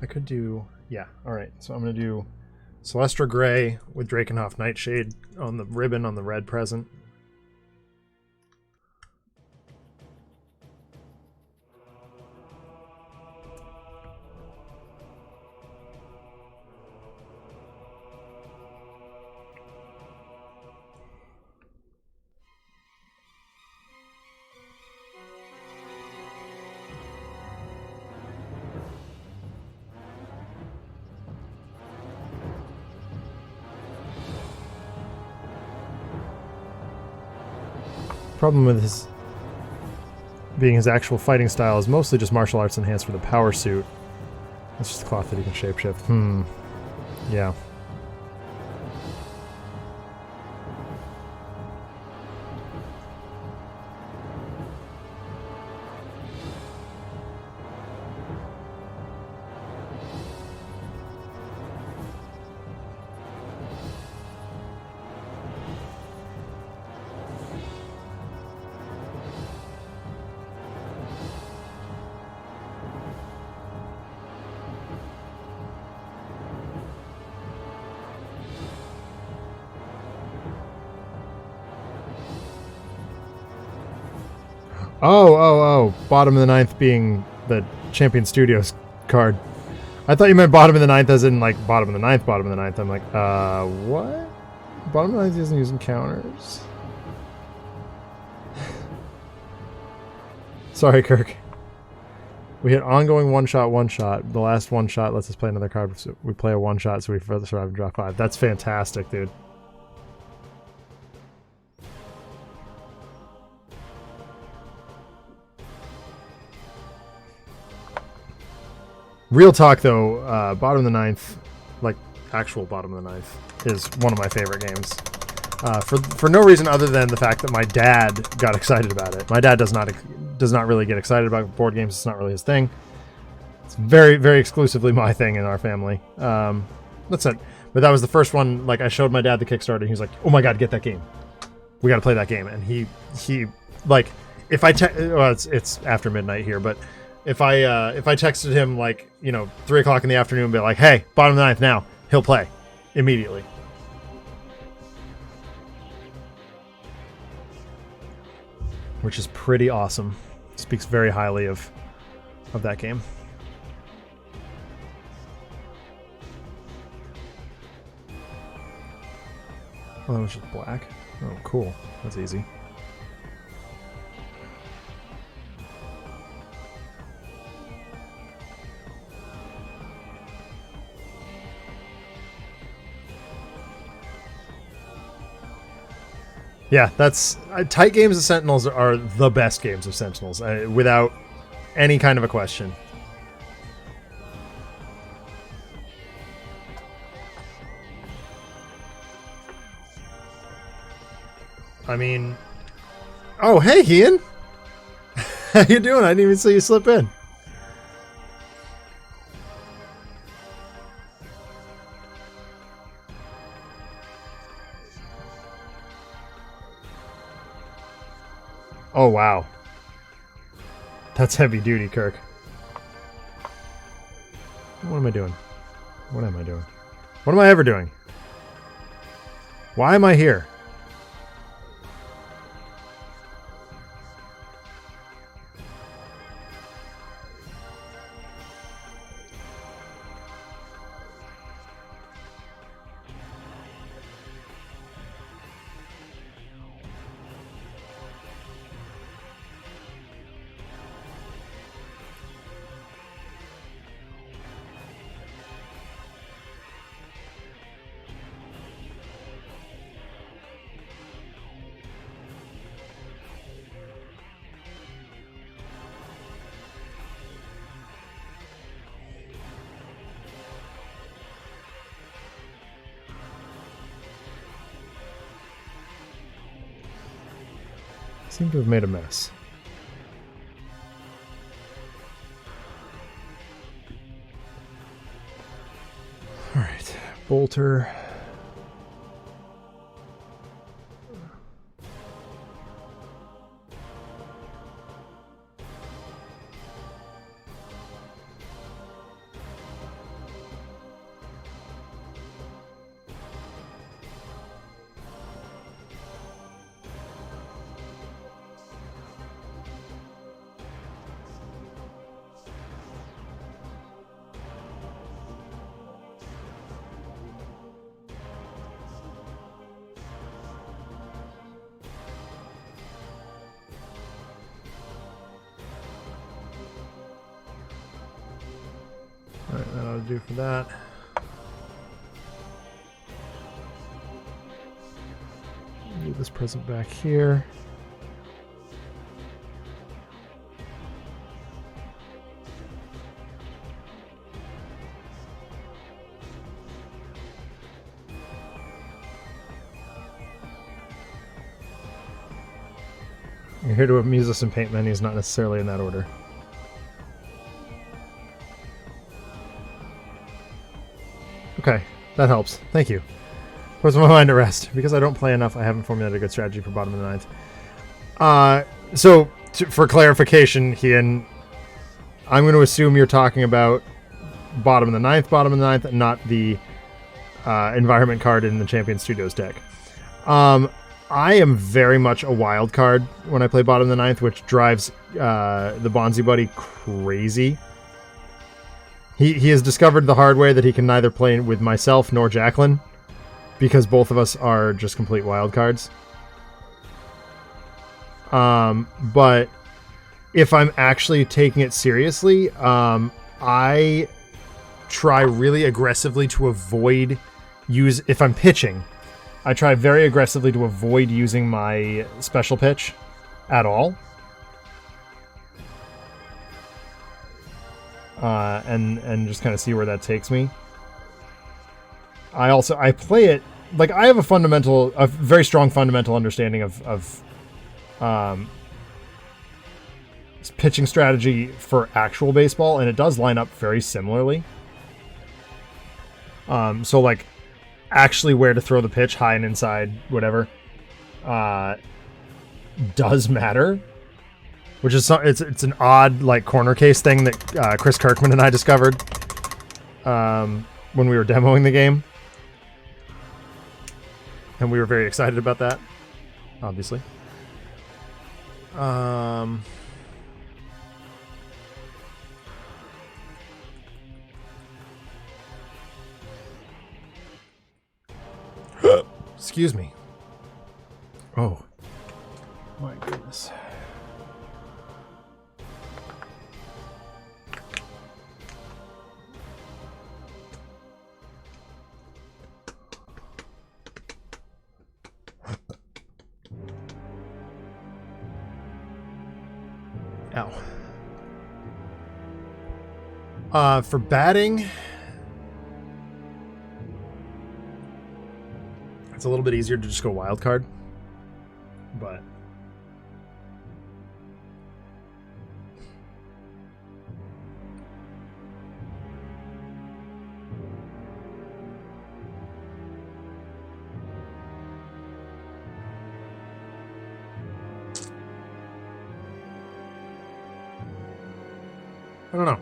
[SPEAKER 1] could do, yeah. All right. So I'm gonna do Celestra Gray with Drakenhof Nightshade on the ribbon on the red present. Problem with his being his actual fighting style is mostly just martial arts enhanced with a power suit. That's just the cloth that he can shapeshift. Yeah. Oh, bottom of the ninth being the Champion Studios card. I thought you meant bottom of the ninth as in like bottom of the ninth. I'm like, what? Bottom of the ninth isn't using counters. Sorry, Kirk. We hit ongoing one shot. The last one shot lets us play another card. So we play a one shot, so we further survive and draw 5. That's fantastic, dude. Real talk, though, bottom of the ninth, like actual bottom of the ninth, is one of my favorite games. For no reason other than the fact that my dad got excited about it. My dad does not really get excited about board games. It's not really his thing. It's very, very exclusively my thing in our family. That's it. But that was the first one. Like, I showed my dad the Kickstarter, and he was like, "Oh my god, get that game! We got to play that game." And he like, if I well, it's after midnight here, but if I texted him like 3 o'clock in the afternoon, and be like, "Hey, bottom of the ninth now," he'll play immediately. Which is pretty awesome. Speaks very highly of that game. Oh, that was just black. Oh, cool. That's easy. Yeah, that's tight games of Sentinels are the best games of Sentinels, without any kind of a question. I mean, oh hey, Ian, how you doing? I didn't even see you slip in. Oh, wow. That's heavy duty, Kirk. What am I doing? What am I doing? What am I ever doing? Why am I here? Seem to have made a mess. All right, Bolter. All right, that'll do for that. Leave this present back here. You're here to amuse us in paint menus, not necessarily in that order. Okay, that helps. Thank you. Puts my mind at rest. Because I don't play enough, I haven't formulated a good strategy for bottom of the ninth. For clarification, Hien, I'm going to assume you're talking about bottom of the ninth, and not the environment card in the Champion Studios deck. I am very much a wild card when I play bottom of the ninth, which drives the Bonzi buddy crazy. He has discovered the hard way that he can neither play with myself nor Jacqueline, because both of us are just complete wild cards. But if I'm actually taking it seriously, I try really aggressively to avoid if I'm pitching, I try very aggressively to avoid using my special pitch at all. And just kind of see where that takes me. I play it like I have a very strong fundamental understanding of pitching strategy for actual baseball, and it does line up very similarly. So like actually where to throw the pitch, high and inside, whatever, does matter. Which is it's an odd like corner case thing that Chris Kirkman and I discovered when we were demoing the game, and we were very excited about that. Obviously, excuse me. Oh my goodness. Ow. For batting, it's a little bit easier to just go wild card, but I don't know.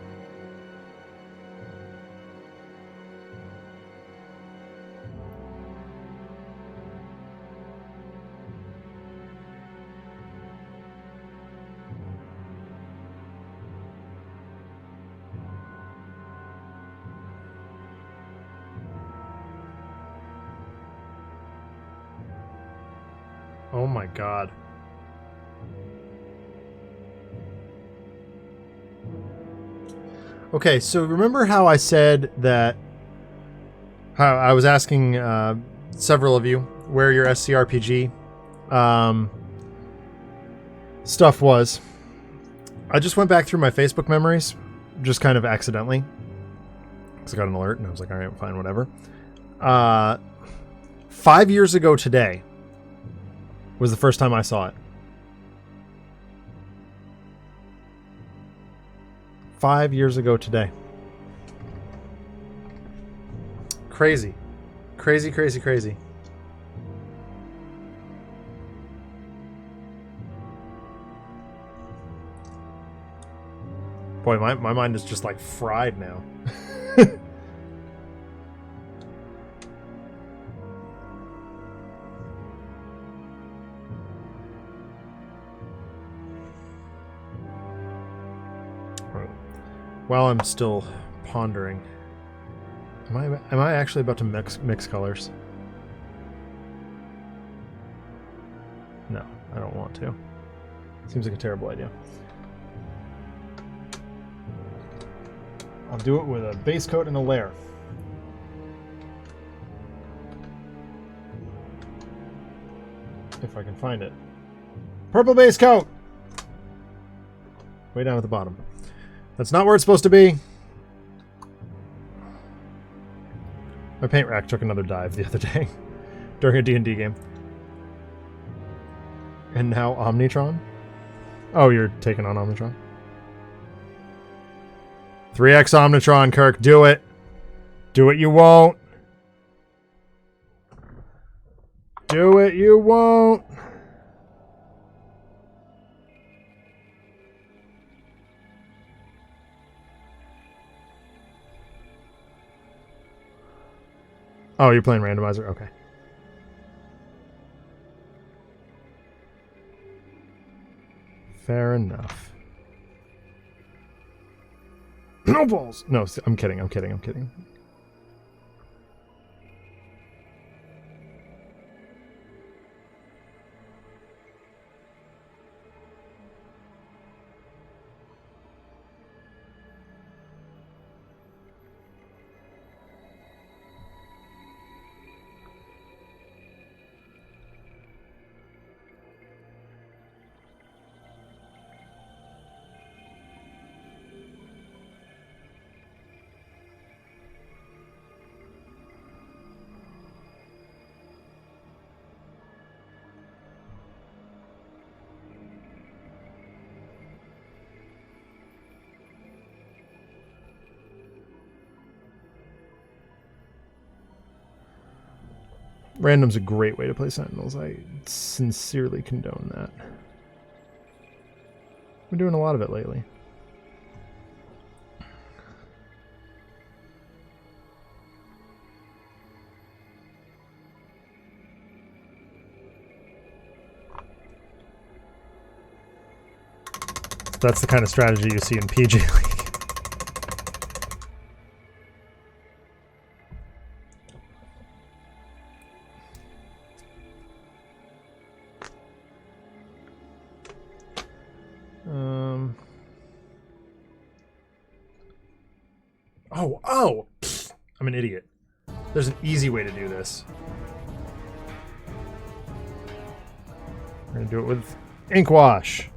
[SPEAKER 1] Oh my god. Okay, so remember how I said that how I was asking several of you where your SCRPG stuff was. I just went back through my Facebook memories, just kind of accidentally, because I got an alert and I was like, all right, fine, whatever. 5 years ago today was the first time I saw it. 5 years ago today. Crazy. Crazy, crazy, crazy. Boy, my mind is just like fried now. While I'm still pondering, am I actually about to mix colors? No, I don't want to. Seems like a terrible idea. I'll do it with a base coat and a layer. If I can find it. Purple base coat! Way down at the bottom. That's not where it's supposed to be. My paint rack took another dive the other day during a D&D game. And now Omnitron? Oh, you're taking on Omnitron? 3x Omnitron, Kirk. Do it. Do it, you won't. Do it, you won't. Oh, you're playing randomizer? Okay. Fair enough. No balls! No, I'm kidding, I'm kidding, I'm kidding. Random's a great way to play Sentinels. I sincerely condone that. We're doing a lot of it lately. That's the kind of strategy you see in PG League. Oh! Pfft, I'm an idiot. There's an easy way to do this. We're gonna do it with ink wash.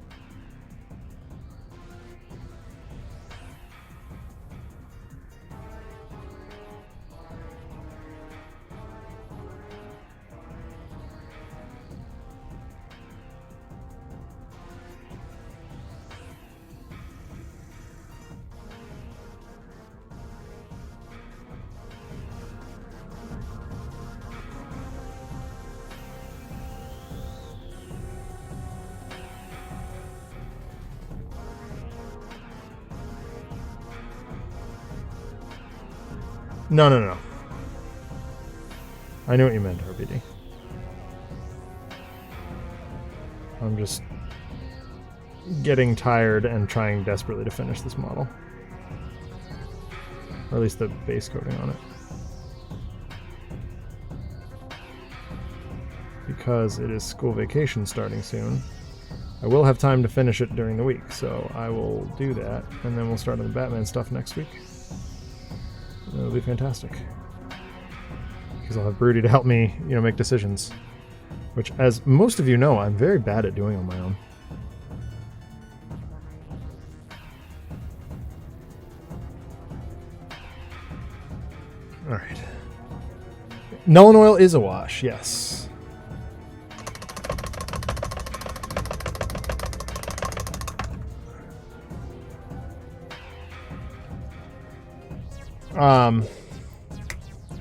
[SPEAKER 1] No. I knew what you meant, RBD. I'm just getting tired and trying desperately to finish this model. Or at least the base coating on it. because it is school vacation starting soon. I will have time to finish it during the week, so I will do that, and then we'll start on the Batman stuff next week. It'll be fantastic. Because I'll have Broody to help me, make decisions. Which, as most of you know, I'm very bad at doing on my own. Alright. Null and Oil is a wash, yes.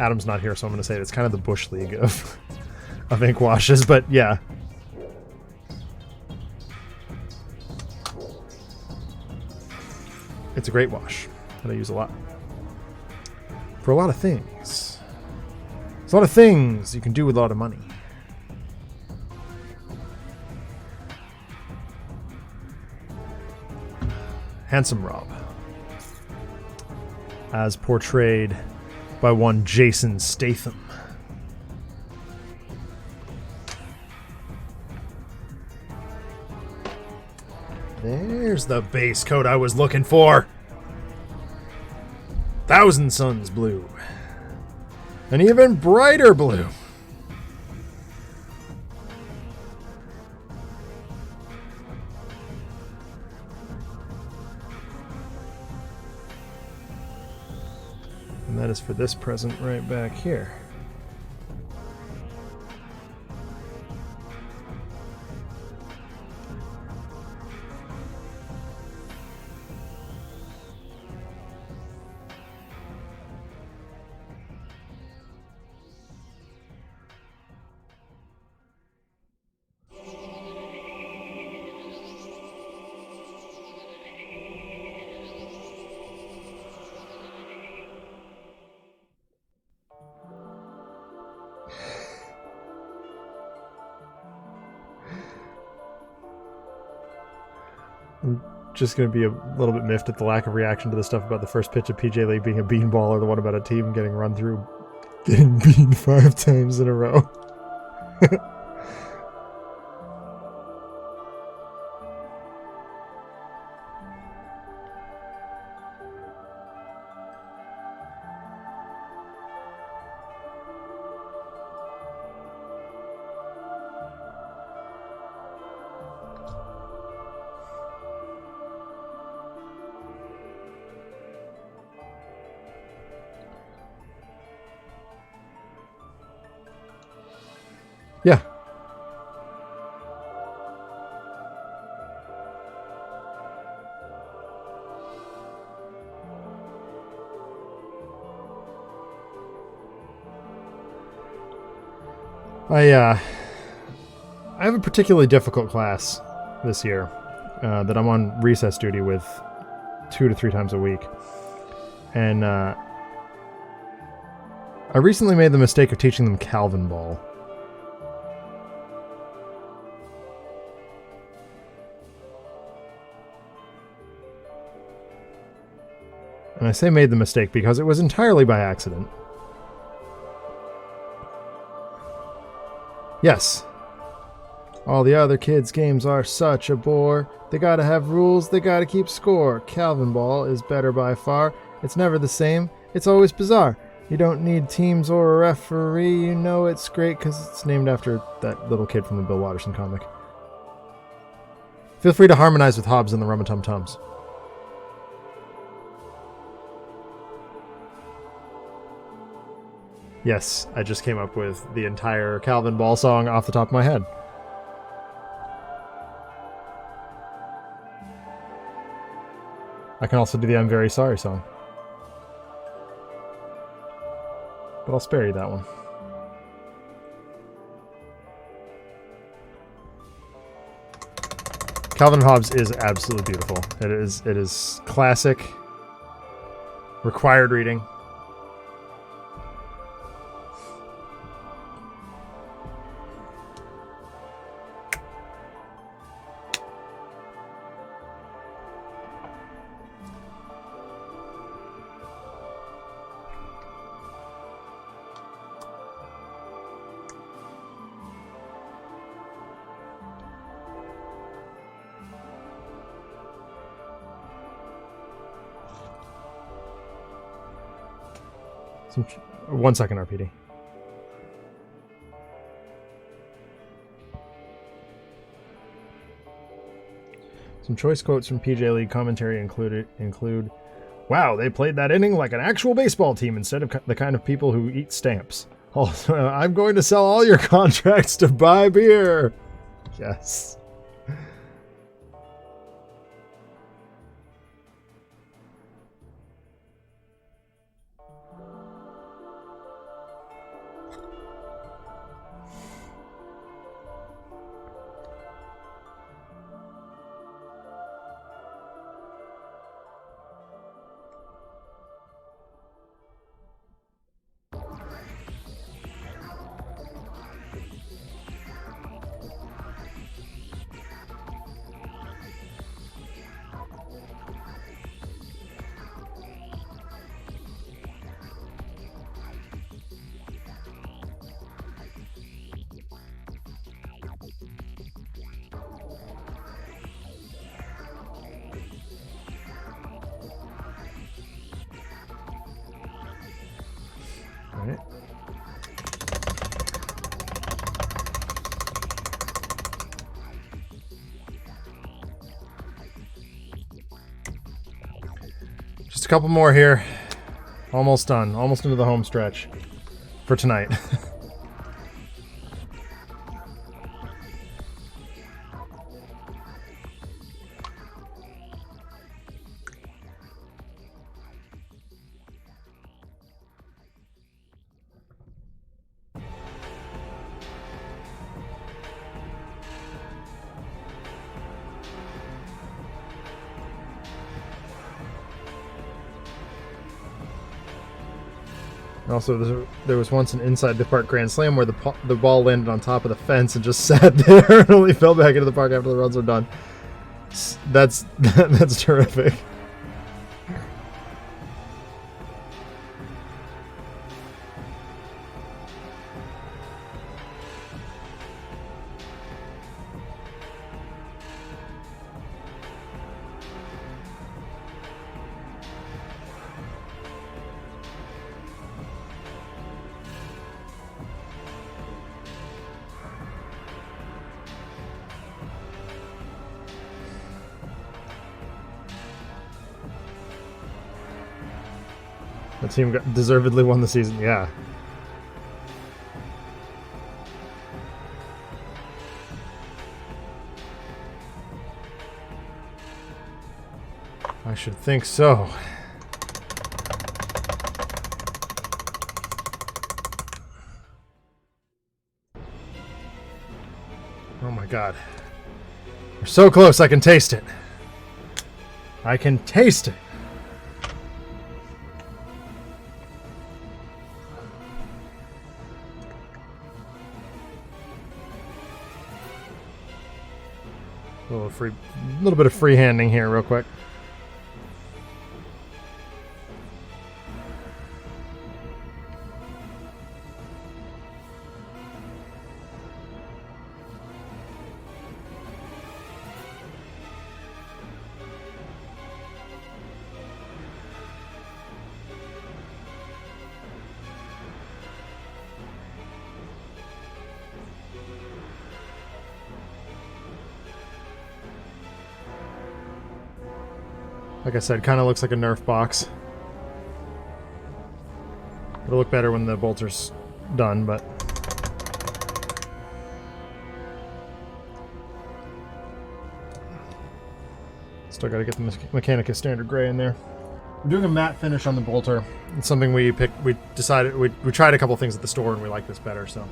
[SPEAKER 1] Adam's not here, so I'm going to say it's kind of the Bush League of ink washes, but yeah. It's a great wash that I use a lot. For a lot of things. There's a lot of things you can do with a lot of money. Handsome Rob. As portrayed by one Jason Statham. There's the base coat I was looking for. Thousand Suns blue. An even brighter blue. And that is for this present right back here. I'm just going to be a little bit miffed at the lack of reaction to the stuff about the first pitch of PJ League being a beanball, or the one about a team getting run through, getting beaten 5 times in a row. Yeah. I have a particularly difficult class this year that I'm on recess duty with 2 to 3 times a week. And I recently made the mistake of teaching them Calvin Ball. And I say made the mistake because it was entirely by accident. Yes. All the other kids' games are such a bore. They gotta have rules, they gotta keep score. Calvin Ball is better by far. It's never the same, it's always bizarre. You don't need teams or a referee, you know it's great because it's named after that little kid from the Bill Watterson comic. Feel free to harmonize with Hobbs and the Rum-a-Tum-Tums. Yes, I just came up with the entire Calvin Ball song off the top of my head. I can also do the I'm Very Sorry song. But I'll spare you that one. Calvin and Hobbes is absolutely beautiful. It is classic, required reading. 1 second, RPD. Some choice quotes from PJ League commentary include, "Wow, they played that inning like an actual baseball team instead of the kind of people who eat stamps." Also, "I'm going to sell all your contracts to buy beer." Yes. All right. Just a couple more here. Almost done. Almost into the home stretch for tonight. Also, there was once an inside the park grand slam where the ball landed on top of the fence and just sat there and only fell back into the park after the runs were done. That's terrific. The team deservedly won the season, yeah. I should think so. Oh my god. We're so close, I can taste it. I can taste it. A little bit of freehanding here real quick. Like I said, kind of looks like a Nerf box. It'll look better when the bolter's done, but... Still gotta get the Mechanicus Standard Gray in there. We're doing a matte finish on the bolter. It's something we picked, we decided, we tried a couple things at the store and we like this better, so...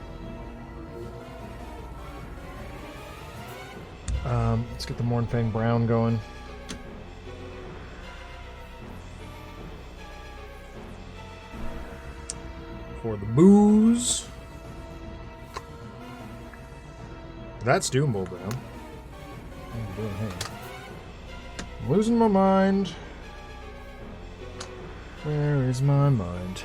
[SPEAKER 1] Let's get the Mornfang Brown going. For the booze. That's doable, bro. I'm losing my mind. Where is my mind?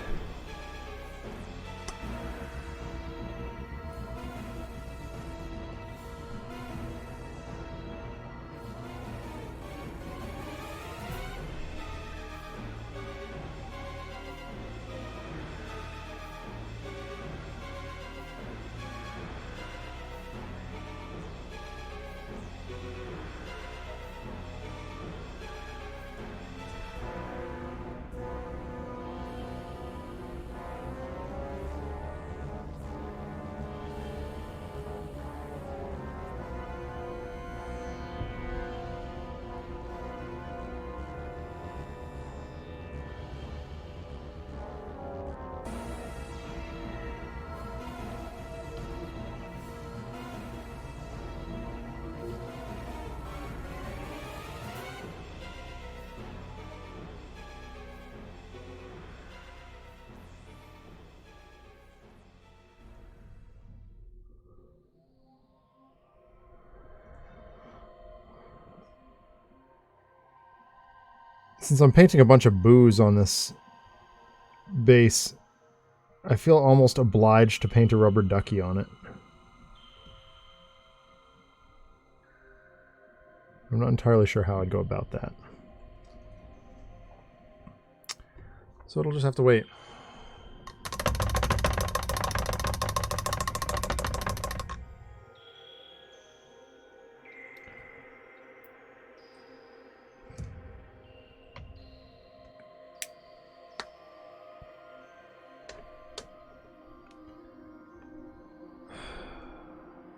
[SPEAKER 1] Since I'm painting a bunch of boos on this base, I feel almost obliged to paint a rubber ducky on it. I'm not entirely sure how I'd go about that. So it'll just have to wait.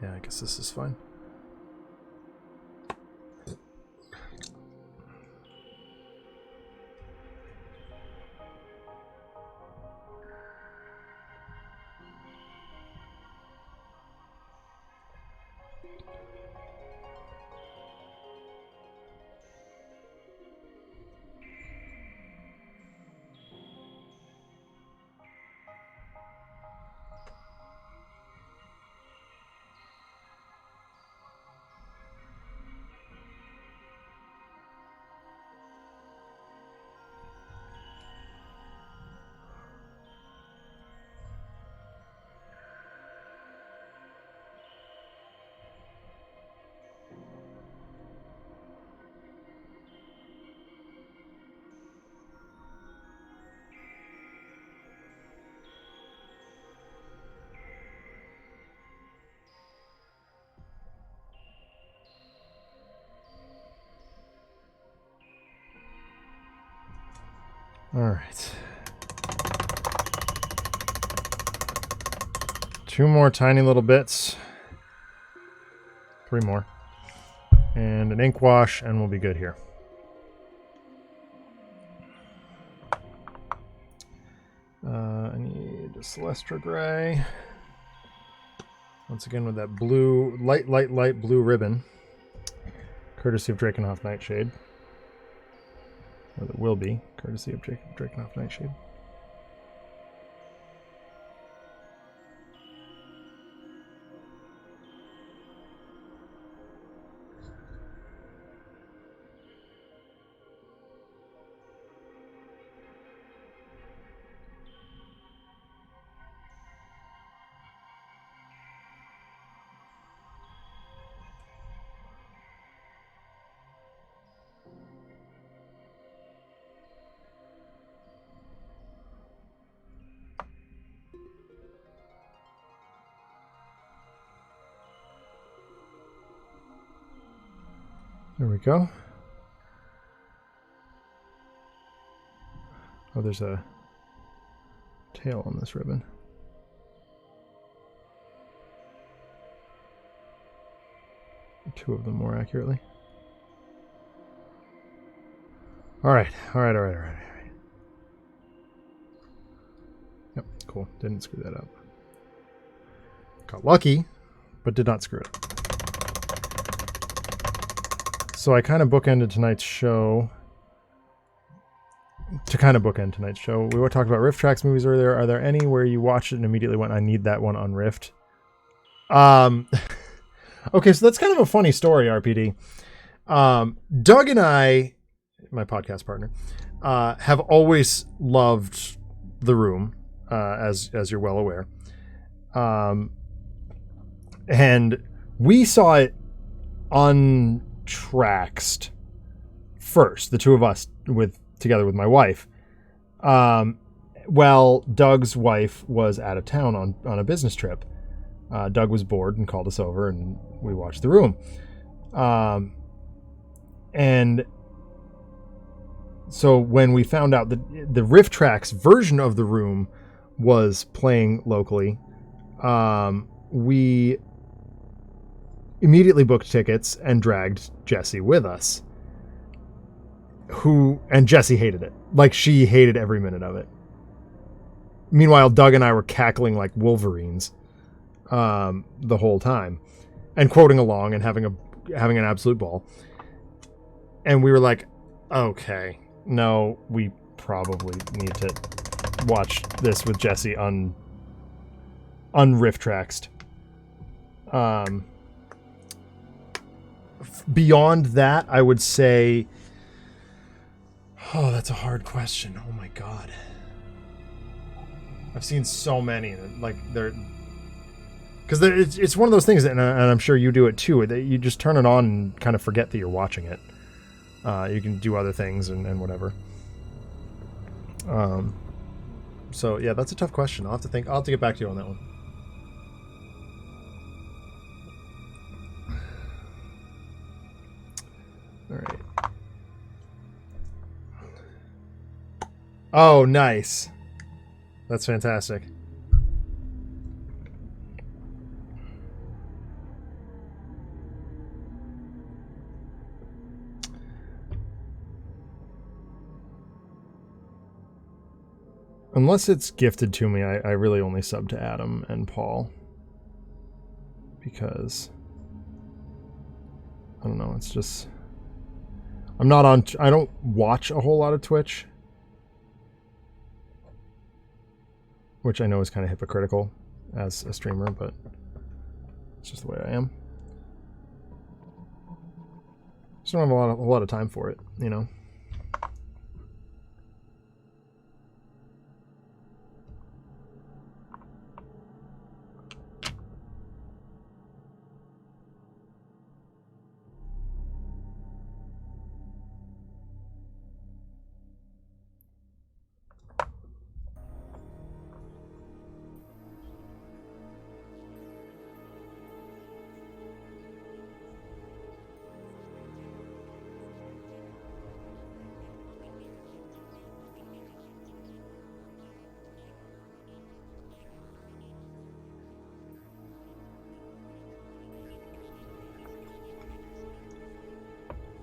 [SPEAKER 1] Yeah, I guess this is fine. All right. 2 more tiny little bits. 3 more. And an ink wash, and we'll be good here. I need a Celestra Gray. Once again with that blue, light blue ribbon. Courtesy of Drakenhof Nightshade. Or that will be, courtesy of Drakenhof Nightshade. There we go. Oh, there's a tail on this ribbon. Two of them more accurately. All right. Yep, cool. Didn't screw that up. Got lucky, but did not screw it up. So I kind of bookended tonight's show. To kind of bookend tonight's show, we talked about RiffTrax movies earlier. Are there any where you watched it and immediately went, I need that one on Rift? Okay, so that's kind of a funny story, RPD. Doug and I, my podcast partner, have always loved The Room, as you're well aware. And we saw it untraxed first, the two of us together with my wife. Well, Doug's wife was out of town on a business trip. Doug was bored and called us over, and we watched The Room. And so when we found out that the RiffTrax version of The Room was playing locally, we immediately booked tickets and dragged Jessie with us. And Jessie hated it. Like, she hated every minute of it. Meanwhile, Doug and I were cackling like wolverines the whole time, and quoting along and having an absolute ball. And we were like, okay, no, we probably need to watch this with Jessie unRiffTraxed. Beyond that, I would say, Oh, that's a hard question. Oh my god. I've seen so many that, like, they're... Because it's one of those things, and I'm sure you do it too, that you just turn it on and kind of forget that you're watching it. You can do other things and whatever. So, yeah, that's a tough question. I'll have to think. I'll have to get back to you on that one. All right. Oh, nice. That's fantastic. Unless it's gifted to me, I really only sub to Adam and Paul. Because... I don't know, it's just... I'm not on... I don't watch a whole lot of Twitch. Which I know is kind of hypocritical as a streamer, but it's just the way I am. Just don't have a lot of time for it, you know?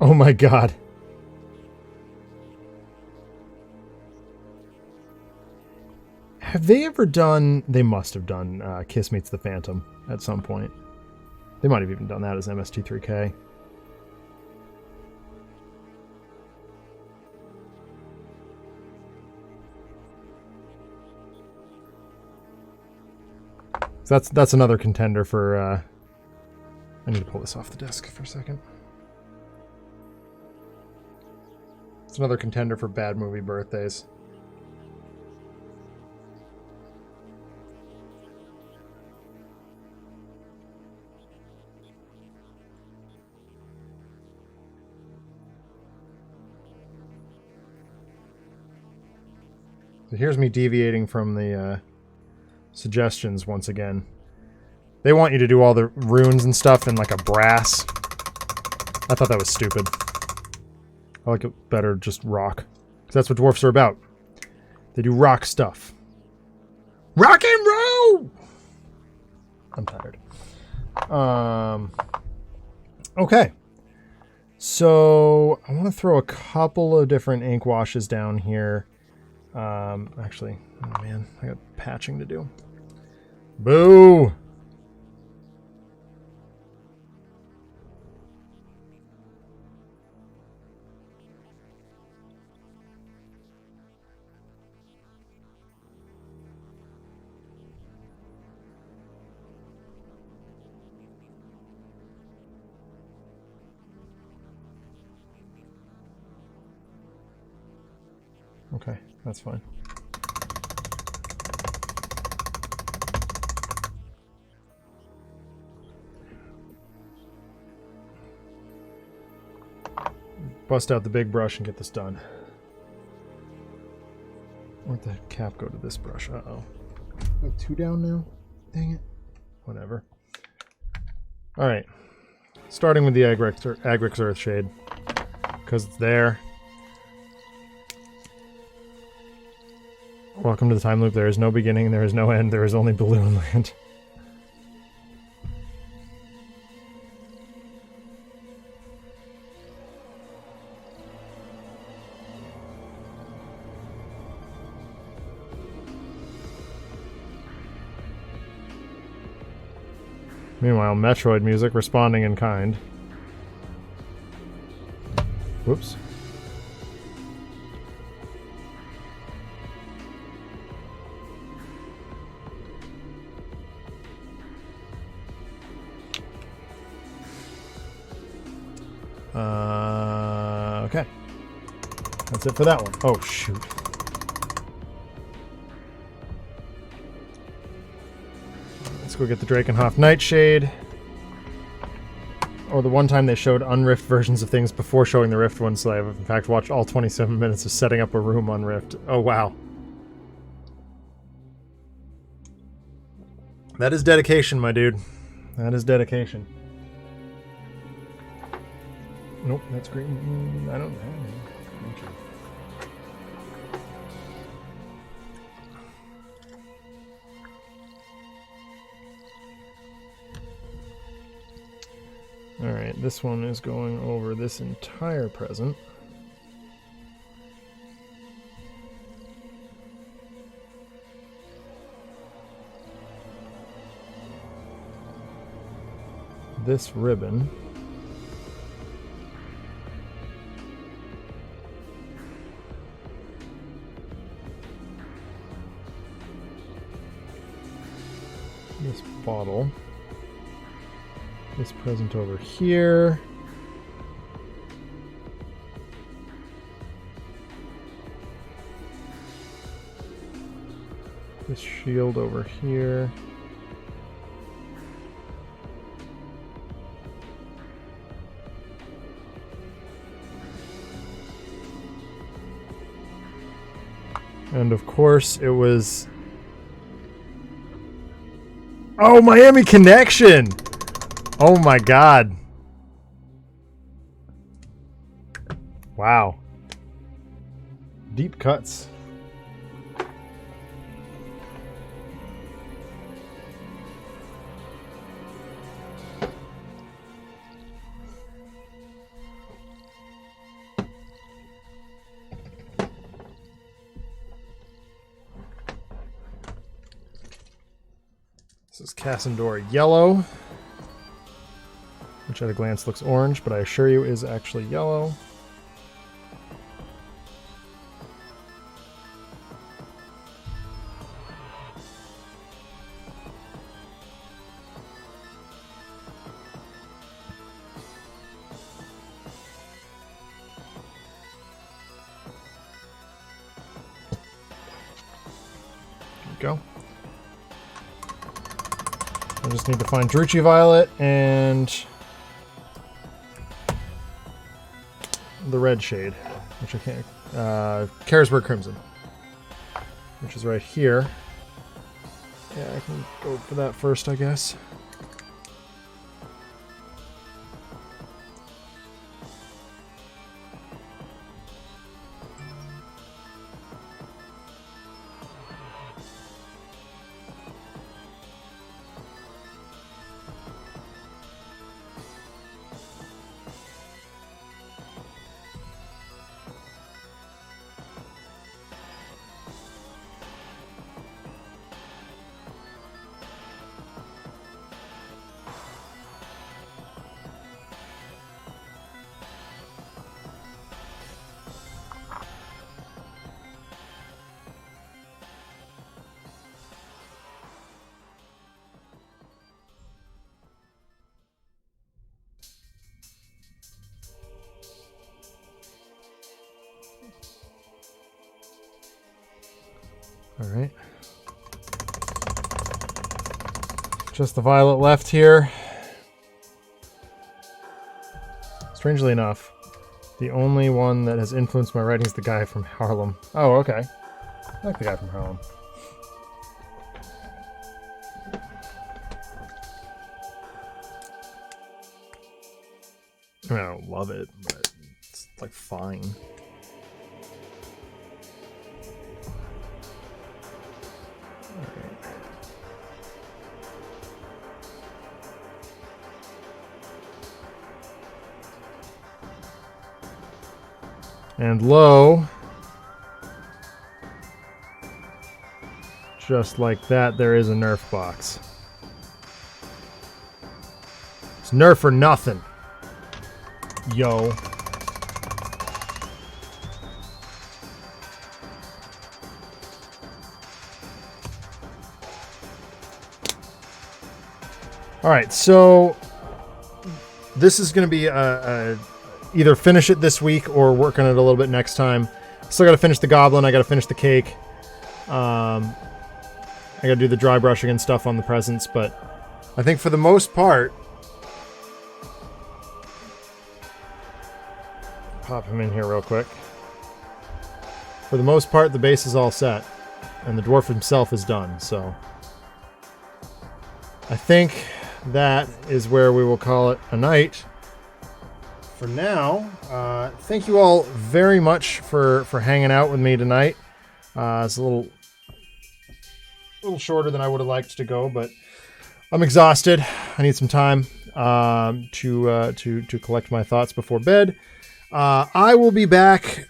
[SPEAKER 1] Oh my god. Have they ever done... They must have done Kiss Meets the Phantom at some point. They might have even done that as MST3K. So that's another contender for... I need to pull this off the desk for a second. It's another contender for bad movie birthdays. So here's me deviating from the suggestions once again. They want you to do all the runes and stuff in like a brass. I thought that was stupid. I like it better just rock. Because that's what dwarfs are about. They do rock stuff. Rock and roll! I'm tired. Okay. So, I want to throw a couple of different ink washes down here. Actually, oh man, I got patching to do. Boo! Okay, that's fine. Bust out the big brush and get this done. Where'd the cap go to this brush? Uh-oh. Got two down now? Dang it. Whatever. Alright. Starting with the Agrix Earthshade. Because it's there. Welcome to the time loop. There is no beginning, there is no end, there is only Balloon Land. Meanwhile, Metroid music responding in kind. Whoops. Okay. That's it for that one. Oh, shoot. Let's go get the Drakenhof Nightshade. Or the one time they showed unrift versions of things before showing the Rift one, so I have in fact watched all 27 minutes of setting up a room on Rift. Oh, wow. That is dedication, my dude. That is dedication. Nope, that's green. I don't know. Alright, this one is going over this entire present. This ribbon. This bottle. This present over here. This shield over here. And of course it was... Oh, Miami Connection! Oh my god. Wow. Deep cuts. This is Cassandora Yellow, which at a glance looks orange, but I assure you is actually yellow. There we go. I just need to find Druchii Violet and the red shade, which I can't. Carisburg Crimson, which is right here. Yeah, I can go for that first, I guess. All right. Just the violet left here. Strangely enough, the only one that has influenced my writing is the guy from Harlem. Oh, okay. I like the guy from Harlem. I mean, I don't love it, but it's like fine. And low, just like that, there is a Nerf box. It's Nerf or nothing. Yo. Alright, so this is going to be either finish it this week or work on it a little bit next time. Still got to finish the goblin. I got to finish the cake. I got to do the dry brushing and stuff on the presents, but I think for the most part, pop him in here real quick. For the most part, the base is all set, and the dwarf himself is done, so I think that is where we will call it a night. For now, thank you all very much for hanging out with me tonight. It's a little shorter than I would have liked to go, but I'm exhausted. I need some time to collect my thoughts before bed. I will be back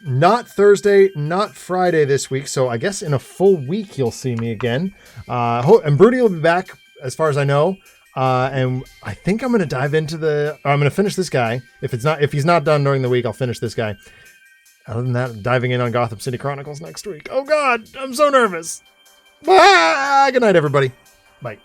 [SPEAKER 1] not Thursday, not Friday this week, so I guess in a full week you'll see me again. And Broody will be back, as far as I know. And I think I'm going to dive into I'm going to finish this guy. If he's not done during the week, I'll finish this guy. Other than that, I'm diving in on Gotham City Chronicles next week. Oh God, I'm so nervous. Good night, everybody. Bye.